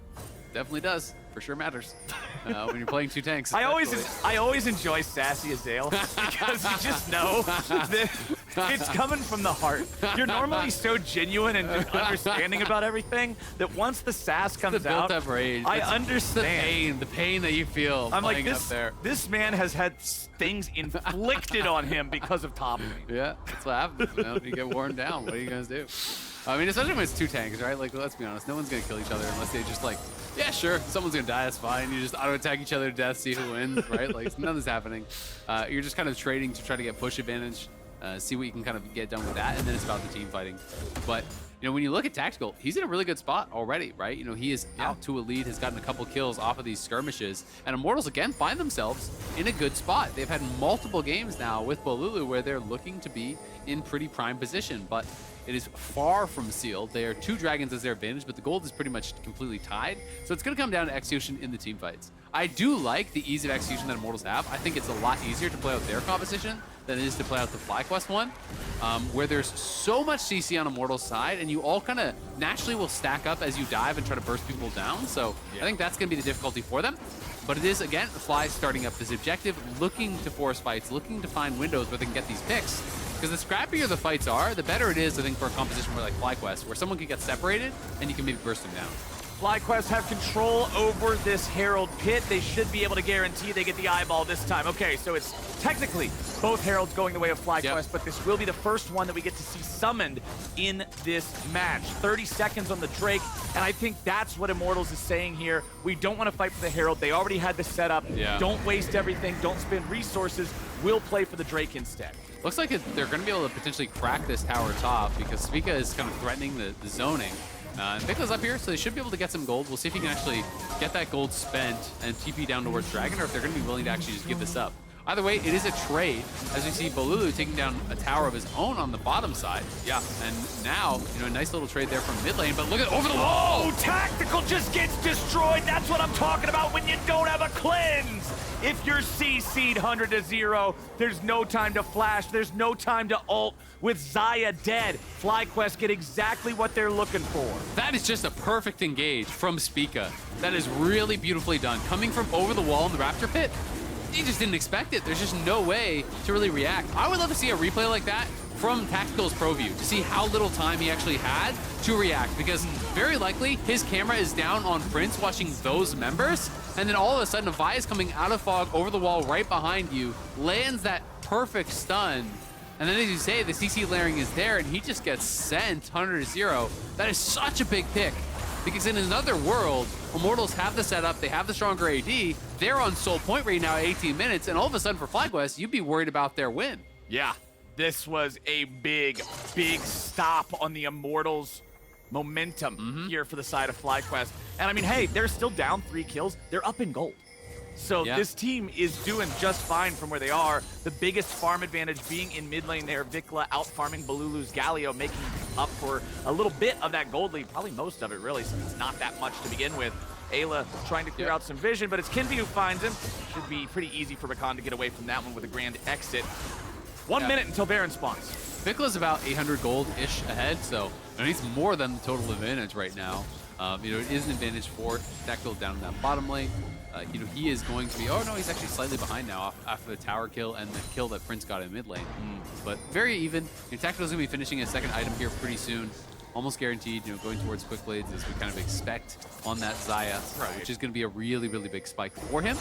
definitely does. For sure matters when you're playing 2 tanks. I always enjoy sassy Azael because you just know that it's coming from the heart. You're normally so genuine and understanding about everything that once the sass comes the out, built-up rage. I It's understand. the pain that you feel. I'm like, playing up there. this man has had things inflicted on him because of top lane. Yeah, that's what happens. You know, you get worn down. What are you gonna do? I mean, especially when it's 2 tanks, right? Like, let's be honest, no one's gonna kill each other unless they just like, yeah, sure, someone's gonna die, that's fine. You just auto-attack each other to death, see who wins, right? Like, nothing's happening. You're just kind of trading to try to get push advantage, see what you can kind of get done with that, and then it's about the team fighting. But, you know, when you look at Tactical, he's in a really good spot already, right? You know, he is out to a lead, has gotten a couple kills off of these skirmishes, and Immortals, again, find themselves in a good spot. They've had multiple games now with Bolulu where they're looking to be in pretty prime position, but it is far from sealed. They are 2 dragons as their advantage, but the gold is pretty much completely tied. So it's going to come down to execution in the team fights. I do like the ease of execution that Immortals have. I think it's a lot easier to play out their composition than it is to play out the FlyQuest one, where there's so much CC on Immortals' side, and you all kind of naturally will stack up as you dive and try to burst people down. So I think that's going to be the difficulty for them. But it is, again, the Fly starting up this objective, looking to force fights, looking to find windows where they can get these picks. Because the scrappier the fights are, the better it is, I think, for a composition where like FlyQuest, where someone can get separated and you can maybe burst them down. FlyQuest have control over this Herald pit. They should be able to guarantee they get the eyeball this time. Okay, so it's technically both Heralds going the way of FlyQuest, but this will be the first one that we get to see summoned in this match. 30 seconds on the Drake, and I think that's what Immortals is saying here. We don't want to fight for the Herald. They already had the setup. Don't waste everything. Don't spend resources. We'll play for the Drake instead. Looks like they're going to be able to potentially crack this tower top because Spica is kind of threatening the zoning. And VicLa's up here, so they should be able to get some gold. We'll see if he can actually get that gold spent and TP down towards Dragon, or if they're going to be willing to actually just give this up. Either way, it is a trade, as we see Bolulu taking down a tower of his own on the bottom side. And now, a nice little trade there from mid lane, but look at over the wall! Oh, Tactical just gets destroyed. That's what I'm talking about when you don't have a cleanse. If you're CC'd 100-0, there's no time to flash, there's no time to ult. With Xayah dead, FlyQuest get exactly what they're looking for. That is just a perfect engage from Spica. That is really beautifully done. Coming from over the wall in the Raptor pit, he just didn't expect it. There's just no way to really react. I would love to see a replay like that from Tactical's Pro View to see how little time he actually had to react, because very likely his camera is down on Prince watching those members, and then all of a sudden a Vi is coming out of fog over the wall right behind you, lands that perfect stun, and then as you say, the CC layering is there and he just gets sent 100-0. That is such a big pick, because in another world, Immortals have the setup, they have the stronger AD, they're on sole point right now at 18 minutes, and all of a sudden for FlyQuest, you'd be worried about their win. Yeah, this was a big stop on the Immortals' momentum here for the side of FlyQuest. And I mean, hey, they're still down 3 kills. They're up in gold. So this team is doing just fine from where they are. The biggest farm advantage being in mid lane there. VicLa out farming Bolulu's Galio, making up for a little bit of that gold lead, probably most of it really, since it's not that much to begin with. Ayla trying to clear out some vision, but it's Kenvi who finds him. Should be pretty easy for Rakan to get away from that one with a grand exit. 1 minute until Baron spawns. VicLa's about 800 gold-ish ahead, so he's more than the total advantage right now. It is an advantage for Tactical down in that bottom lane. He is going to be, oh no, he's actually slightly behind now after the tower kill and the kill that Prince got in mid lane. But very even. Tactical's gonna be finishing his second item here pretty soon. Almost guaranteed, going towards quick blades as we kind of expect on that Xayah, which is gonna be a really big spike for him.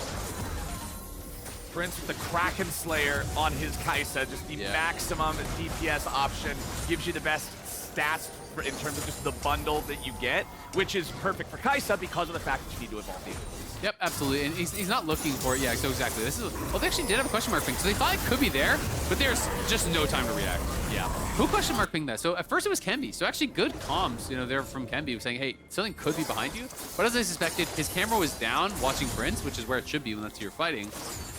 Prince with the Kraken Slayer on his Kai'Sa, just the maximum DPS option, gives you the best stats in terms of just the bundle that you get, which is perfect for Kai'Sa because of the fact that you need to evolve the abilities. Yep, absolutely, and he's not looking for it. Yeah, so exactly. This is, well, they actually did have a question mark ping, so they thought it could be there, but there's just no time to react. Yeah. Who question mark pinged that? So at first it was Kenvi, so actually good comms, there from Kenvi saying, hey, something could be behind you, but as I suspected, his camera was down watching Prince, which is where it should be when that's who you're fighting,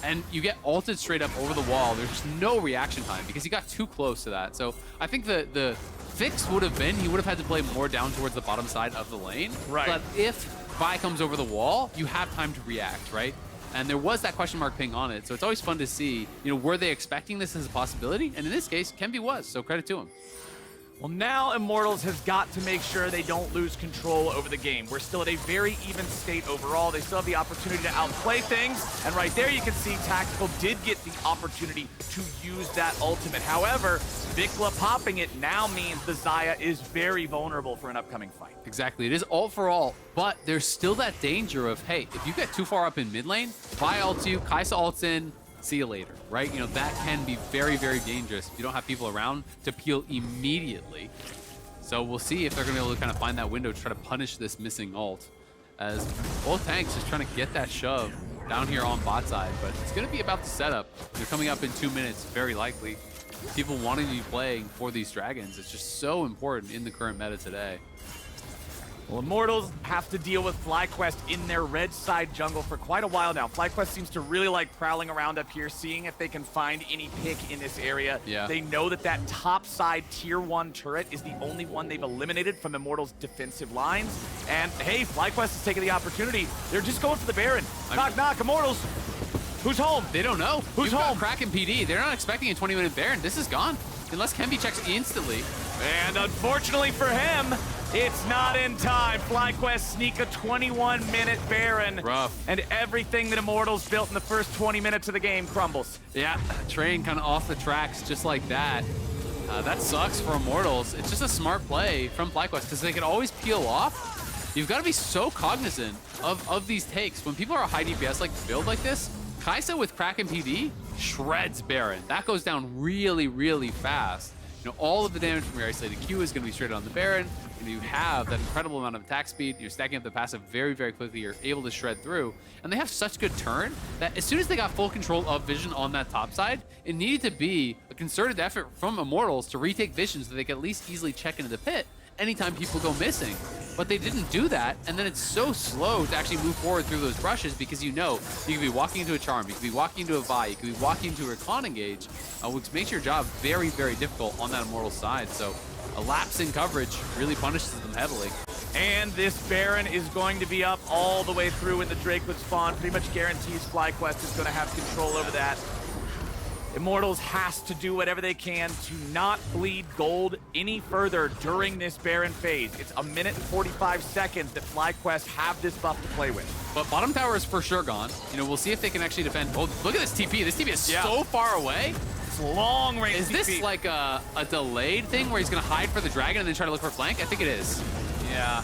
and you get ulted straight up over the wall. There's just no reaction time because he got too close to that. So I think the fix would have been he would have had to play more down towards the bottom side of the lane. Right. But if Vi comes over the wall, you have time to react, right? And there was that question mark ping on it, so it's always fun to see, were they expecting this as a possibility? And in this case, Kenvi was, so credit to him. Well, now Immortals has got to make sure they don't lose control over the game. We're still at a very even state overall. They still have the opportunity to outplay things. And right there you can see Tactical did get the opportunity to use that ultimate. However, VicLa popping it now means the Xayah is very vulnerable for an upcoming fight. Exactly, it is all for all, but there's still that danger of, hey, if you get too far up in mid lane, Vi ults you, Kai'Sa ults in, see you later, right? That can be very dangerous if you don't have people around to peel immediately. So we'll see if they're gonna be able to kind of find that window to try to punish this missing ult, as both tanks just trying to get that shove down here on bot side, but it's gonna be about the setup. They're coming up in 2 minutes, very likely. People wanting to be playing for these dragons, it's just so important in the current meta today. Well, Immortals have to deal with FlyQuest in their red side jungle for quite a while now. FlyQuest seems to really like prowling around up here, seeing if they can find any pick in this area. Yeah. They know that top side tier 1 turret is the only one they've eliminated from Immortals' defensive lines. And hey, FlyQuest is taking the opportunity. They're just going for the Baron. Knock, knock, Immortals. Who's home? They don't know. Who's home? Kraken PD. They're not expecting a 20-minute Baron. This is gone. Unless Kenvi checks instantly. And unfortunately for him, it's not in time. FlyQuest sneak a 21-minute Baron. Rough. And everything that Immortals built in the first 20 minutes of the game crumbles. Yeah, train kind of off the tracks just like that. That sucks for Immortals. It's just a smart play from FlyQuest because they can always peel off. you've got to be so cognizant of these takes. When people are high DPS like build like this, Kai'Sa with Kraken PD shreds Baron. That goes down really, really fast. You know, all of the damage from your isolated Q is going to be straight on the Baron. And you have that incredible amount of attack speed. You're stacking up the passive very, very quickly. You're able to shred through. And they have such good turn that as soon as they got full control of vision on that top side, it needed to be a concerted effort from Immortals to retake vision so they could at least easily check into the pit anytime people go missing. But they didn't do that, and then it's so slow to actually move forward through those brushes because you know you could be walking into a Charm, you could be walking into a Vi, you could be walking into a Rakan engage, which makes your job very, very difficult on that Immortal side. So a lapse in coverage really punishes them heavily. And this Baron is going to be up all the way through when the Drake would spawn. Pretty much guarantees FlyQuest is going to have control over that. Immortals has to do whatever they can to not bleed gold any further during this Baron phase. It's 1 minute and 45 seconds that FlyQuest have this buff to play with. But bottom tower is for sure gone. You know, we'll see if they can actually defend. Oh, look at this TP. This TP is so far away. It's long range Is this like a delayed thing where he's going to hide for the dragon and then try to look for flank? I think it is. Yeah.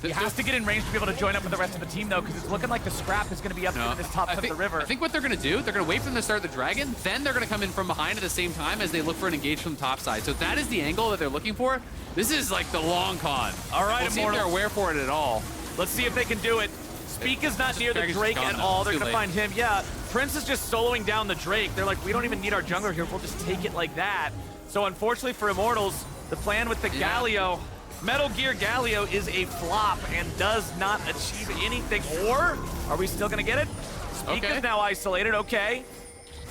He has to get in range to be able to join up with the rest of the team, though, because it's looking like the scrap is going to be up to this top of the river. I think what they're going to do, they're going to wait for them to start the dragon, then they're going to come in from behind at the same time as they look for an engage from the top side. So that is the angle that they're looking for. This is like the long con. All right, we'll see if they're aware for it at all. Let's see if they can do it. Spica's not near the Drake at all. They're going to find him. Yeah, Prince is just soloing down the Drake. They're like, we don't even need our jungler here. We'll just take it like that. So unfortunately for Immortals, the plan with the Galio, Metal Gear Galio is a flop and does not achieve anything. Or are we still going to get it? Spica's now isolated. Okay.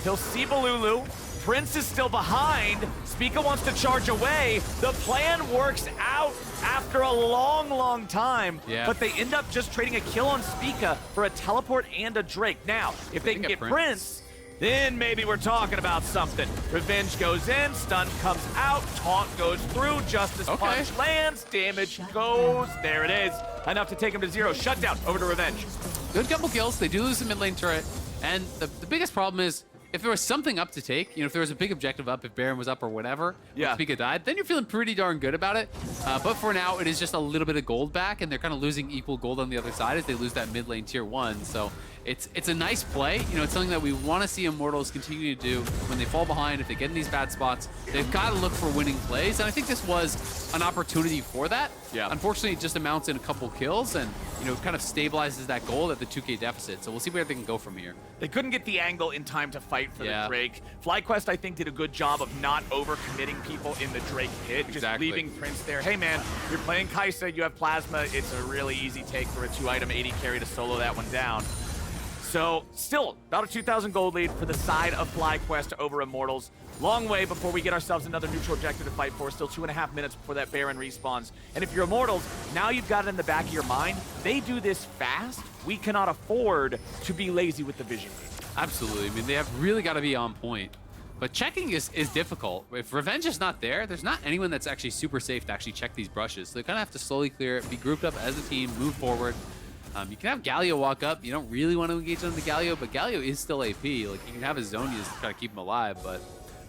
He'll see Bolulu. Prince is still behind. Spica wants to charge away. The plan works out after a long, long time. Yeah. But they end up just trading a kill on Spica for a teleport and a Drake. Now, if they can get Prince, then maybe we're talking about something. Revenge goes in, stun comes out, taunt goes through, Justice Punch lands, damage goes. There it is. Enough to take him to 0. Shutdown over to Revenge. Good couple kills. They do lose the mid lane turret. And the biggest problem is, if there was something up to take, you know, if there was a big objective up, if Baron was up or whatever, when Spica died, then you're feeling pretty darn good about it. But for now, it is just a little bit of gold back, and they're kind of losing equal gold on the other side as they lose that mid lane tier 1. So it's a nice play. You know, it's something that we want to see Immortals continue to do when they fall behind. If they get in these bad spots, they've got to look for winning plays, and I think this was an opportunity for that. Yeah. Unfortunately, it just amounts in a couple kills, and you know, kind of stabilizes that goal at the 2K deficit. So we'll see where they can go from here. They couldn't get the angle in time to fight for the Drake. FlyQuest, I think, did a good job of not overcommitting people in the Drake pit, just leaving Prince there. Hey, man, you're playing Kai'Sa, you have Plasma. It's a really easy take for a 2-item AD carry to solo that one down. So, still, about a 2,000 gold lead for the side of FlyQuest over Immortals. Long way before we get ourselves another neutral objective to fight for. Still 2.5 minutes before that Baron respawns. And if you're Immortals, now you've got it in the back of your mind. They do this fast. We cannot afford to be lazy with the vision. Absolutely. I mean, they have really got to be on point. But checking is difficult. If Revenge is not there, there's not anyone that's actually super safe to actually check these brushes. So they kind of have to slowly clear it, be grouped up as a team, move forward. You can have Galio walk up. You don't really want to engage on the Galio, but Galio is still AP. Like, you can have his Zonias to try to keep him alive, but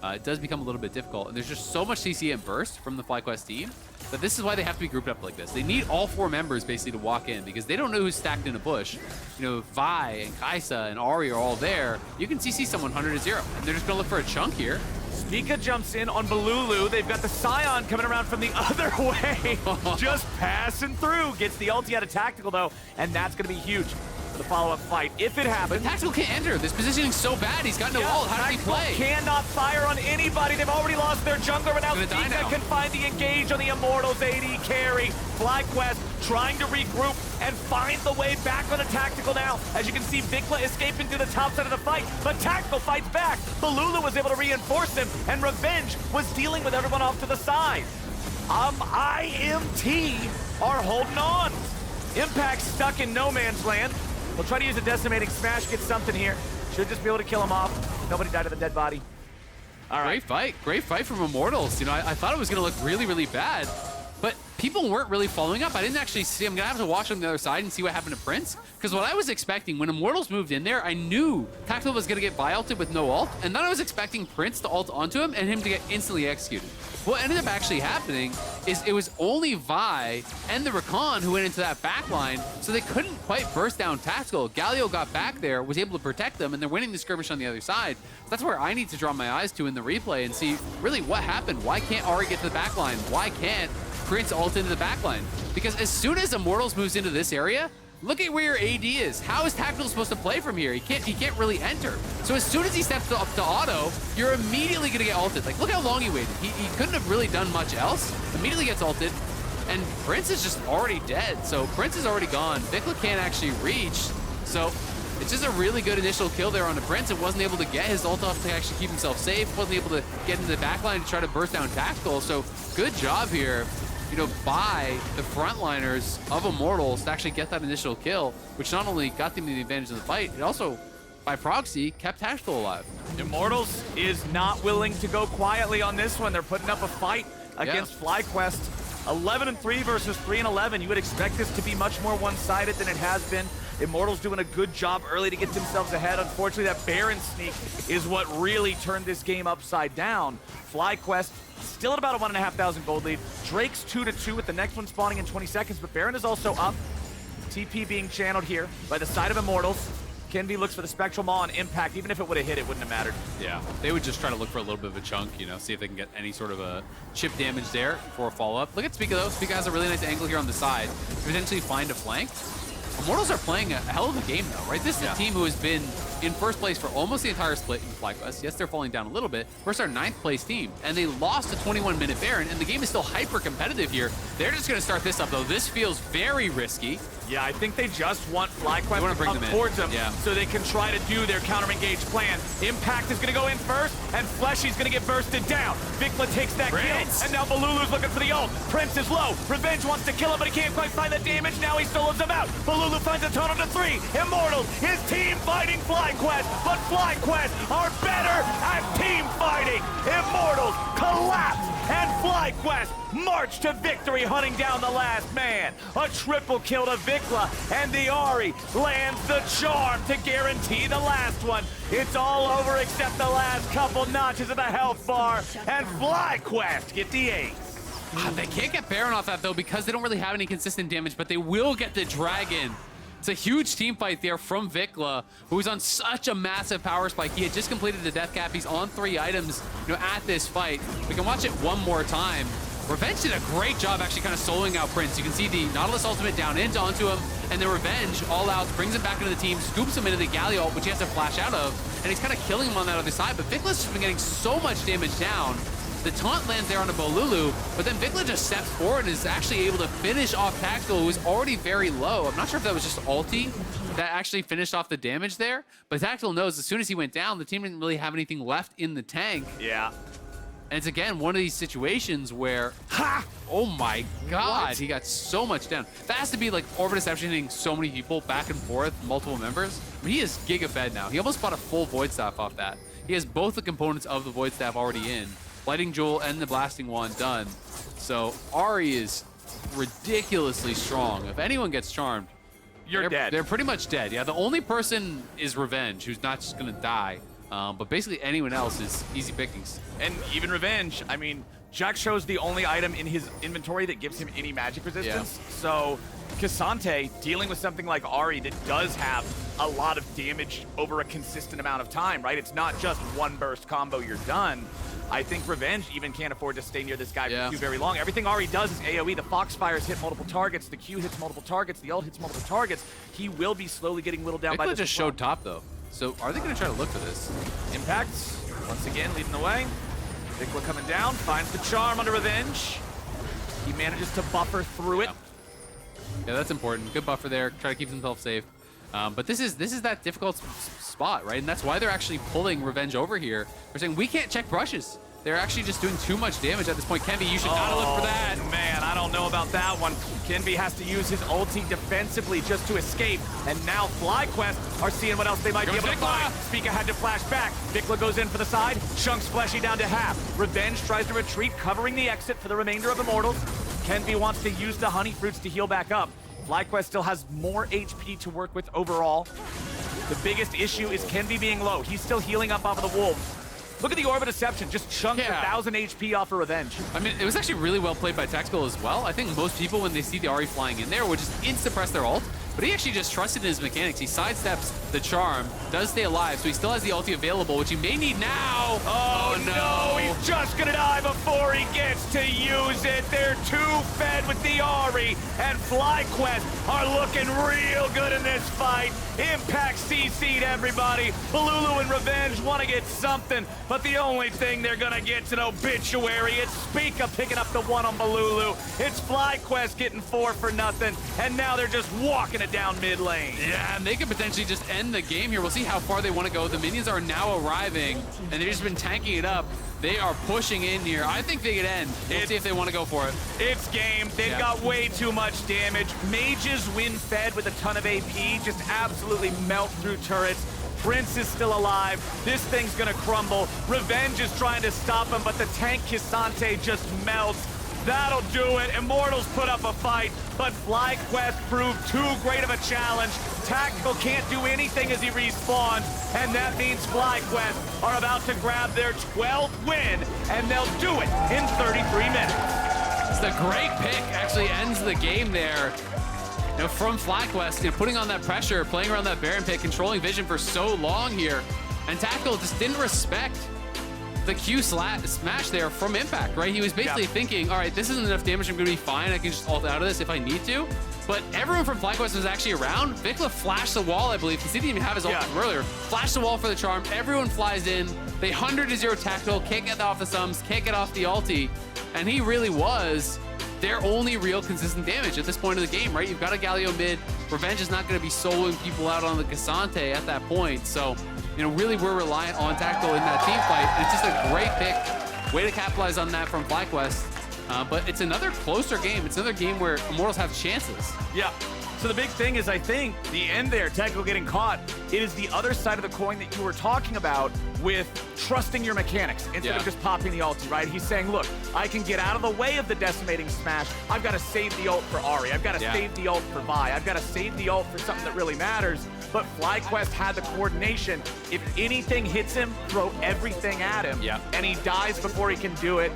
it does become a little bit difficult. And there's just so much CC and burst from the FlyQuest team that this is why they have to be grouped up like this. They need all 4 members basically to walk in because they don't know who's stacked in a bush. You know, Vi and Kai'Sa and Ahri are all there. You can CC someone 100 to 0, and they're just going to look for a chunk here. Spica jumps in on Bolulu. They've got the Sion coming around from the other way. Just passing through. Gets the ulti out of Tactical, though, and that's going to be huge for the follow-up fight. If it happens... But Tactical can't enter. This positioning's so bad. He's got no ult. How does he play? Cannot fire on anybody. They've already lost their jungler, but now Spica can find the engage on the Immortals AD carry. FlyQuest trying to regroup and find the way back on a Tactical now. As you can see, VicLa escaping to the top side of the fight, but Tactical fights back. Bolulu was able to reinforce him, and Revenge was dealing with everyone off to the side. IMT are holding on. Impact stuck in no man's land. We'll try to use a decimating smash, get something here. Should just be able to kill him off. Nobody died of the dead body. All right. Great fight from Immortals. You know, I thought it was going to look really, really bad. But people weren't really following up. I didn't actually see. I'm gonna have to watch on the other side and see what happened to Prince. Because what I was expecting when Immortals moved in there, I knew Tactical was gonna get Vi-ulted with no ult, and then I was expecting Prince to ult onto him and him to get instantly executed. What ended up actually happening is it was only Vi and the Rakan who went into that backline, so they couldn't quite burst down Tactical. Galio got back there, was able to protect them, and they're winning the skirmish on the other side. So that's where I need to draw my eyes to in the replay and see really what happened. Why can't Ahri get to the backline? Why can't Prince ult into the backline? Because as soon as Immortals moves into this area, look at where your AD is. How is Tactical supposed to play from here? He can't really enter. So as soon as he steps up to auto, you're immediately gonna get ulted. Like, look how long he waited. He couldn't have really done much else. Immediately gets ulted, and Prince is just already dead. So Prince is already gone. VicLa can't actually reach. So it's just a really good initial kill there on the Prince. It wasn't able to get his ult off to actually keep himself safe. Wasn't able to get into the backline to try to burst down Tactical. So good job here, you know, by the frontliners of Immortals to actually get that initial kill, which not only got them the advantage of the fight, it also, by proxy, kept Tactical alive. Immortals is not willing to go quietly on this one. They're putting up a fight against FlyQuest. 11-3 versus 3-11. You would expect this to be much more one-sided than it has been. Immortals doing a good job early to get themselves ahead. Unfortunately, that Baron sneak is what really turned this game upside down. FlyQuest still at about a 1,500 gold lead. Drake's 2-2 with the next one spawning in 20 seconds, but Baron is also up. TP being channeled here by the side of Immortals. Kenvi looks for the Spectral Maw on Impact. Even if it would have hit, it wouldn't have mattered. Yeah, they would just try to look for a little bit of a chunk, you know, see if they can get any sort of a chip damage there for a follow-up. Look at Spica, though. Spica has a really nice angle here on the side to potentially find a flank. Immortals are playing a hell of a game, though, right? This is a team who has been in first place for almost the entire split in FlyQuest. Yes, they're falling down a little bit. Versus our 9th place team, and they lost a 21-minute Baron, and the game is still hyper-competitive here. They're just going to start this up, though. This feels very risky. Yeah, I think they just want FlyQuest to come towards them so they can try to do their counter-engage plan. Impact is going to go in first, and Fleshy's going to get bursted down. VicLa takes that kill, and now Bolulu's looking for the ult. Prince is low. Revenge wants to kill him, but he can't quite find the damage. Now he solos him out. Bolulu finds a tunnel to 3. Immortals, his team fighting FlyQuest, but FlyQuest are better at team fighting. Immortals collapse, and FlyQuest march to victory, hunting down the last man. A triple kill to VicLa, and the Ahri lands the charm to guarantee the last one. It's all over except the last couple notches of the health bar, and FlyQuest get the ace. They can't get Baron off that, though, because they don't really have any consistent damage, but they will get the Dragon. It's a huge team fight there from VicLa, who's on such a massive power spike. He had just completed the death cap. He's on 3 items, you know, at this fight. We can watch it one more time. Revenge did a great job actually kind of soloing out Prince. You can see the Nautilus ultimate down onto him, and the Revenge all out, brings him back into the team, scoops him into the Galio, which he has to flash out of, and he's kind of killing him on that other side. But VicLa's just been getting so much damage down. The taunt lands there on a Bolulu, but then VicLa just steps forward and is actually able to finish off Tactical, who was already very low. I'm not sure if that was just ulti that actually finished off the damage there, but Tactical knows as soon as he went down, the team didn't really have anything left in the tank. Yeah. And it's, again, one of these situations where, oh my God, he got so much down. That has to be like Orbit Deception hitting so many people back and forth, multiple members. But he is giga-fed now. He almost bought a full Void Staff off that. He has both the components of the Void Staff already in. Lighting Jewel and the Blasting Wand done. So Ahri is ridiculously strong. If anyone gets charmed, you're dead. They're pretty much dead. Yeah, the only person is Revenge, who's not just gonna die. But basically anyone else is easy pickings. And even Revenge, I mean, Jack shows the only item in his inventory that gives him any magic resistance. Yeah. So Kai'Sa dealing with something like Ahri that does have a lot of damage over a consistent amount of time, right? It's not just one burst combo, you're done. I think Revenge even can't afford to stay near this guy for too very long. Everything Ahri does is AoE. The Foxfires hit multiple targets. The Q hits multiple targets. The ult hits multiple targets. He will be slowly getting whittled down by this. VicLa just showed top, though. So are they going to try to look for this? Impact, once again, leading the way. VicLa coming down, finds the charm under Revenge. He manages to buffer through it. Yeah, that's important. Good buffer there. Try to keep himself safe. But this is that difficult spot, right? And that's why they're actually pulling Revenge over here. They're saying, we can't check brushes. They're actually just doing too much damage at this point. Kenvi, you should not look for that. Man, I don't know about that one. Kenvi has to use his ulti defensively just to escape. And now FlyQuest are seeing what else they might be able to find. Spica had to flash back. VicLa goes in for the side, chunks Fleshy down to half. Revenge tries to retreat, covering the exit for the remainder of Immortals. Kenvi wants to use the honey fruits to heal back up. FlyQuest still has more HP to work with overall. The biggest issue is Kenvi being low. He's still healing up off of the wolves. Look at the Orb of Deception, just chunks 1,000 HP off of Revenge. I mean, it was actually really well played by Tactical as well. I think most people, when they see the Ahri flying in there, would just insta-press their ult. But he actually just trusted in his mechanics. He sidesteps the charm, does stay alive, so he still has the ulti available, which he may need now. Oh no, he's just gonna die before he gets to use it. They're too fed with the Ahri, and FlyQuest are looking real good in this fight. Impact CC'd everybody. Bolulu and Revenge want to get something, but the only thing they're gonna get's an obituary. It's Spica picking up the one on Bolulu. It's FlyQuest getting 4 for nothing, and now they're just walking it down mid lane. Yeah, and they could potentially just end the game here. We'll see how far they want to go. The minions are now arriving, and they've just been tanking it up. They are pushing in here. I think they could end. We'll see if they want to go for it. It's game. They've got way too much damage. Mages win fed with a ton of AP, just absolutely melt through turrets. Prince is still alive. This thing's gonna crumble. Revenge is trying to stop him, but the tank Kai'Sa just melts. That'll do it. Immortals put up a fight, but FlyQuest proved too great of a challenge. Tactical can't do anything as he respawns, and that means FlyQuest are about to grab their 12th win, and they'll do it in 33 minutes. It's the great pick actually ends the game there. You know, from FlyQuest, you know, putting on that pressure, playing around that Baron pick, controlling vision for so long here, and Tactical just didn't respect the Q smash there from Impact, right? He was basically thinking, all right, this isn't enough damage, I'm gonna be fine, I can just ult out of this if I need to. But everyone from FlyQuest was actually around. VicLa flashed the wall, I believe, because he didn't even have his ult earlier. Flashed the wall for the charm, everyone flies in, they 100-0 Tactical, can't get off the sums, can't get off the ulti, and he really was their only real consistent damage at this point of the game, right? You've got a Galio mid, Revenge is not gonna be soloing people out on the Kai'Sa at that point, so you know, really we're reliant on Tactical in that team fight. And it's just a great pick. Way to capitalize on that from FlyQuest. But it's another closer game. It's another game where Immortals have chances. Yeah. So the big thing is, I think, the end there, Tactical getting caught, it is the other side of the coin that you were talking about with trusting your mechanics instead of just popping the ulti, right? He's saying, look, I can get out of the way of the decimating smash. I've got to save the ult for Ahri. I've got to save the ult for Vi. I've got to save the ult for something that really matters. But FlyQuest had the coordination. If anything hits him, throw everything at him, and he dies before he can do it.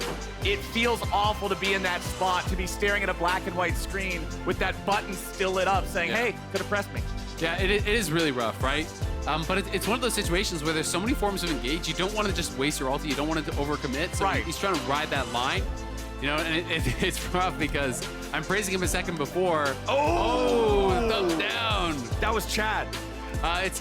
It feels awful to be in that spot, to be staring at a black and white screen with that button still lit up saying, hey, could have pressed me. Yeah, it is really rough, right? But it's one of those situations where there's so many forms of engage. You don't want to just waste your ulti. You don't want it to overcommit. So he's trying to ride that line. You know, and it's rough because I'm praising him a second before. Oh, thumbs down. That was Chad.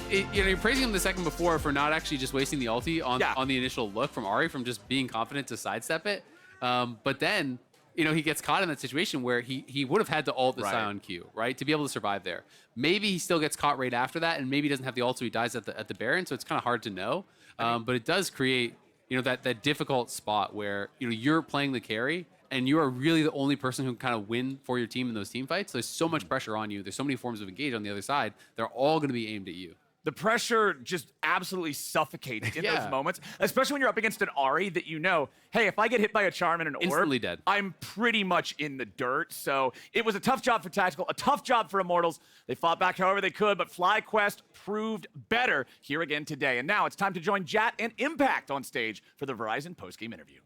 You know, you're praising him the second before for not actually just wasting the ulti on the initial look from Ahri, from just being confident to sidestep it. But then, you know, he gets caught in that situation where he would have had to ult the Sion Q, right, to be able to survive there. Maybe he still gets caught right after that, and maybe he doesn't have the ult, so he dies at the Baron. So it's kind of hard to know. But it does create, you know, that difficult spot where, you know, you're playing the carry and you are really the only person who can kind of win for your team in those team fights. There's so much pressure on you. There's so many forms of engage on the other side. They're all going to be aimed at you. The pressure just absolutely suffocates in those moments, especially when you're up against an Ahri that you know, hey, if I get hit by a charm and an orb, instantly dead. I'm pretty much in the dirt. So it was a tough job for Tactical, a tough job for Immortals. They fought back however they could, but FlyQuest proved better here again today. And now it's time to join Jatt and Impact on stage for the Verizon postgame interview.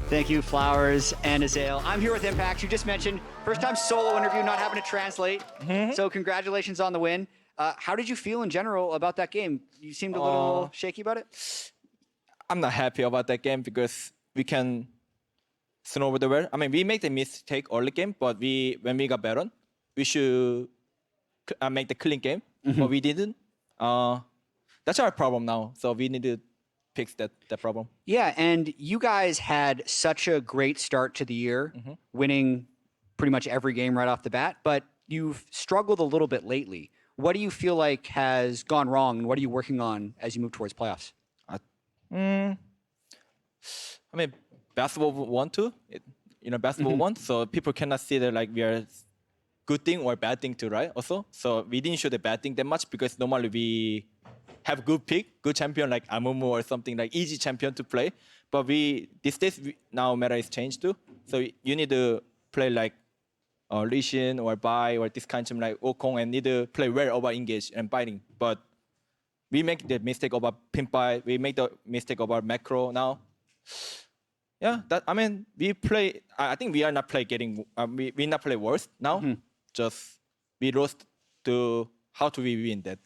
Thank you, Flowers and Azael. I'm here with Impact. You just mentioned first time solo interview, not having to translate. So congratulations on the win. How did you feel in general about that game? You seemed a little shaky about it. I'm not happy about that game because we can snow over the world. I mean, we made the mistake early game, but when we got Baron, we should make the clean game, but we didn't. That's our problem now. So we need to fix that problem. Yeah, and you guys had such a great start to the year, winning pretty much every game right off the bat, but you've struggled a little bit lately. What do you feel like has gone wrong, and what are you working on as you move towards playoffs? I mean, basketball won too. Basketball won, so people cannot see that like we are good thing or bad thing too, right? Also, so we didn't show the bad thing that much because normally we have good pick, good champion like Amumu or something like easy champion to play. But these days now meta is changed too. So you need to play like Lee Sin or Bai or this kind of like Okong and need to play well over engage and biting. But we make the mistake about Pimpai. We make the mistake about macro now. Yeah, that I mean we play. I think we are not play getting. We not play worse now. Just we lost to how do we win that?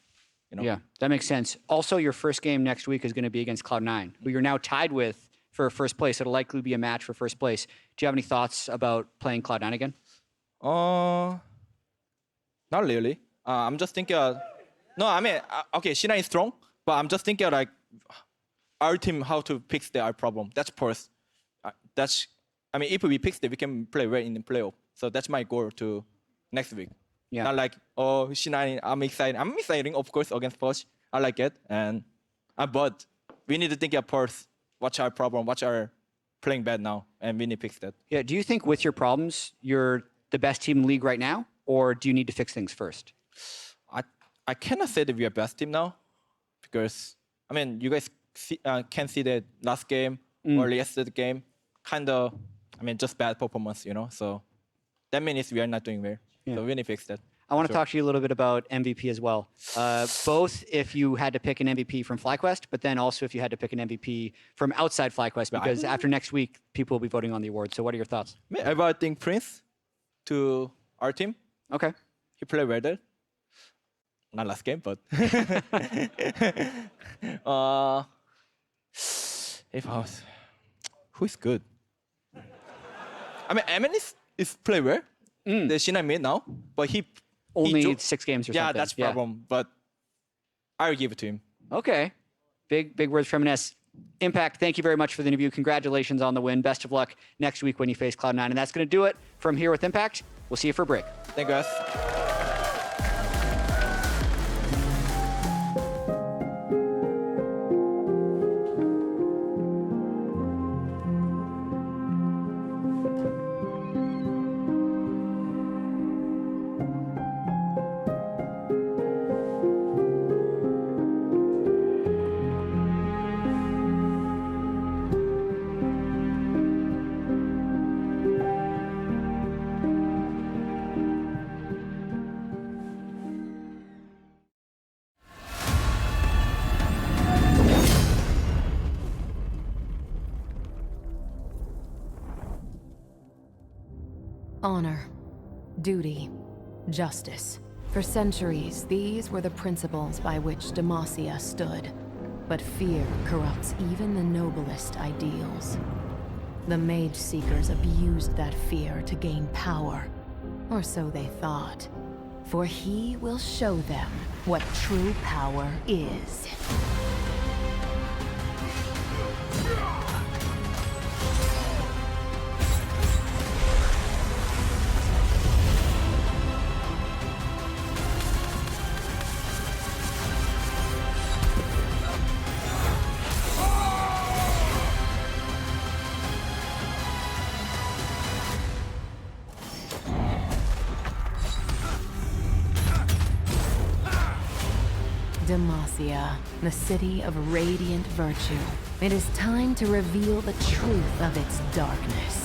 You know? Yeah, that makes sense. Also, your first game next week is going to be against Cloud9, who you're now tied with for first place. It'll likely be a match for first place. Do you have any thoughts about playing Cloud9 again? Not really. I'm just thinking. No, I mean, okay, C9 is strong, but I'm just thinking like our team how to fix our problem. That's first. I mean, if we fix it, we can play well in the playoff. So that's my goal to next week. Yeah. Not like, oh, C9, I'm excited. I'm excited, of course, against Push. I like it. But we need to think of first, what's our problem, what's our playing bad now, and we need to fix that. Yeah. Do you think with your problems, you're the best team in the league right now, or do you need to fix things first? I cannot say that we are best team now, because, I mean, you guys can see that last game or yesterday game, kind of, I mean, just bad performance, you know? So that means we are not doing well. Yeah. So we need to fix that. I want to talk to you a little bit about MVP as well. Both if you had to pick an MVP from FlyQuest, but then also if you had to pick an MVP from outside FlyQuest, because after next week, people will be voting on the award. So what are your thoughts? I think Prince to our team. Okay. He played well there. Not last game, but if I was, who is good? I mean, Emin is play well. The C9 mid now, but he only 6 games or something. Yeah, that's the problem. But I'll give it to him. Okay. Big words from an S. Impact, thank you very much for the interview. Congratulations on the win. Best of luck next week when you face Cloud9. And that's going to do it from here with Impact. We'll see you for a break. Thank you, guys. Honor, duty, justice. For centuries, these were the principles by which Demacia stood. But fear corrupts even the noblest ideals. The Mage Seekers abused that fear to gain power. Or so they thought. For he will show them what true power is. Demacia, the city of radiant virtue. It is time to reveal the truth of its darkness.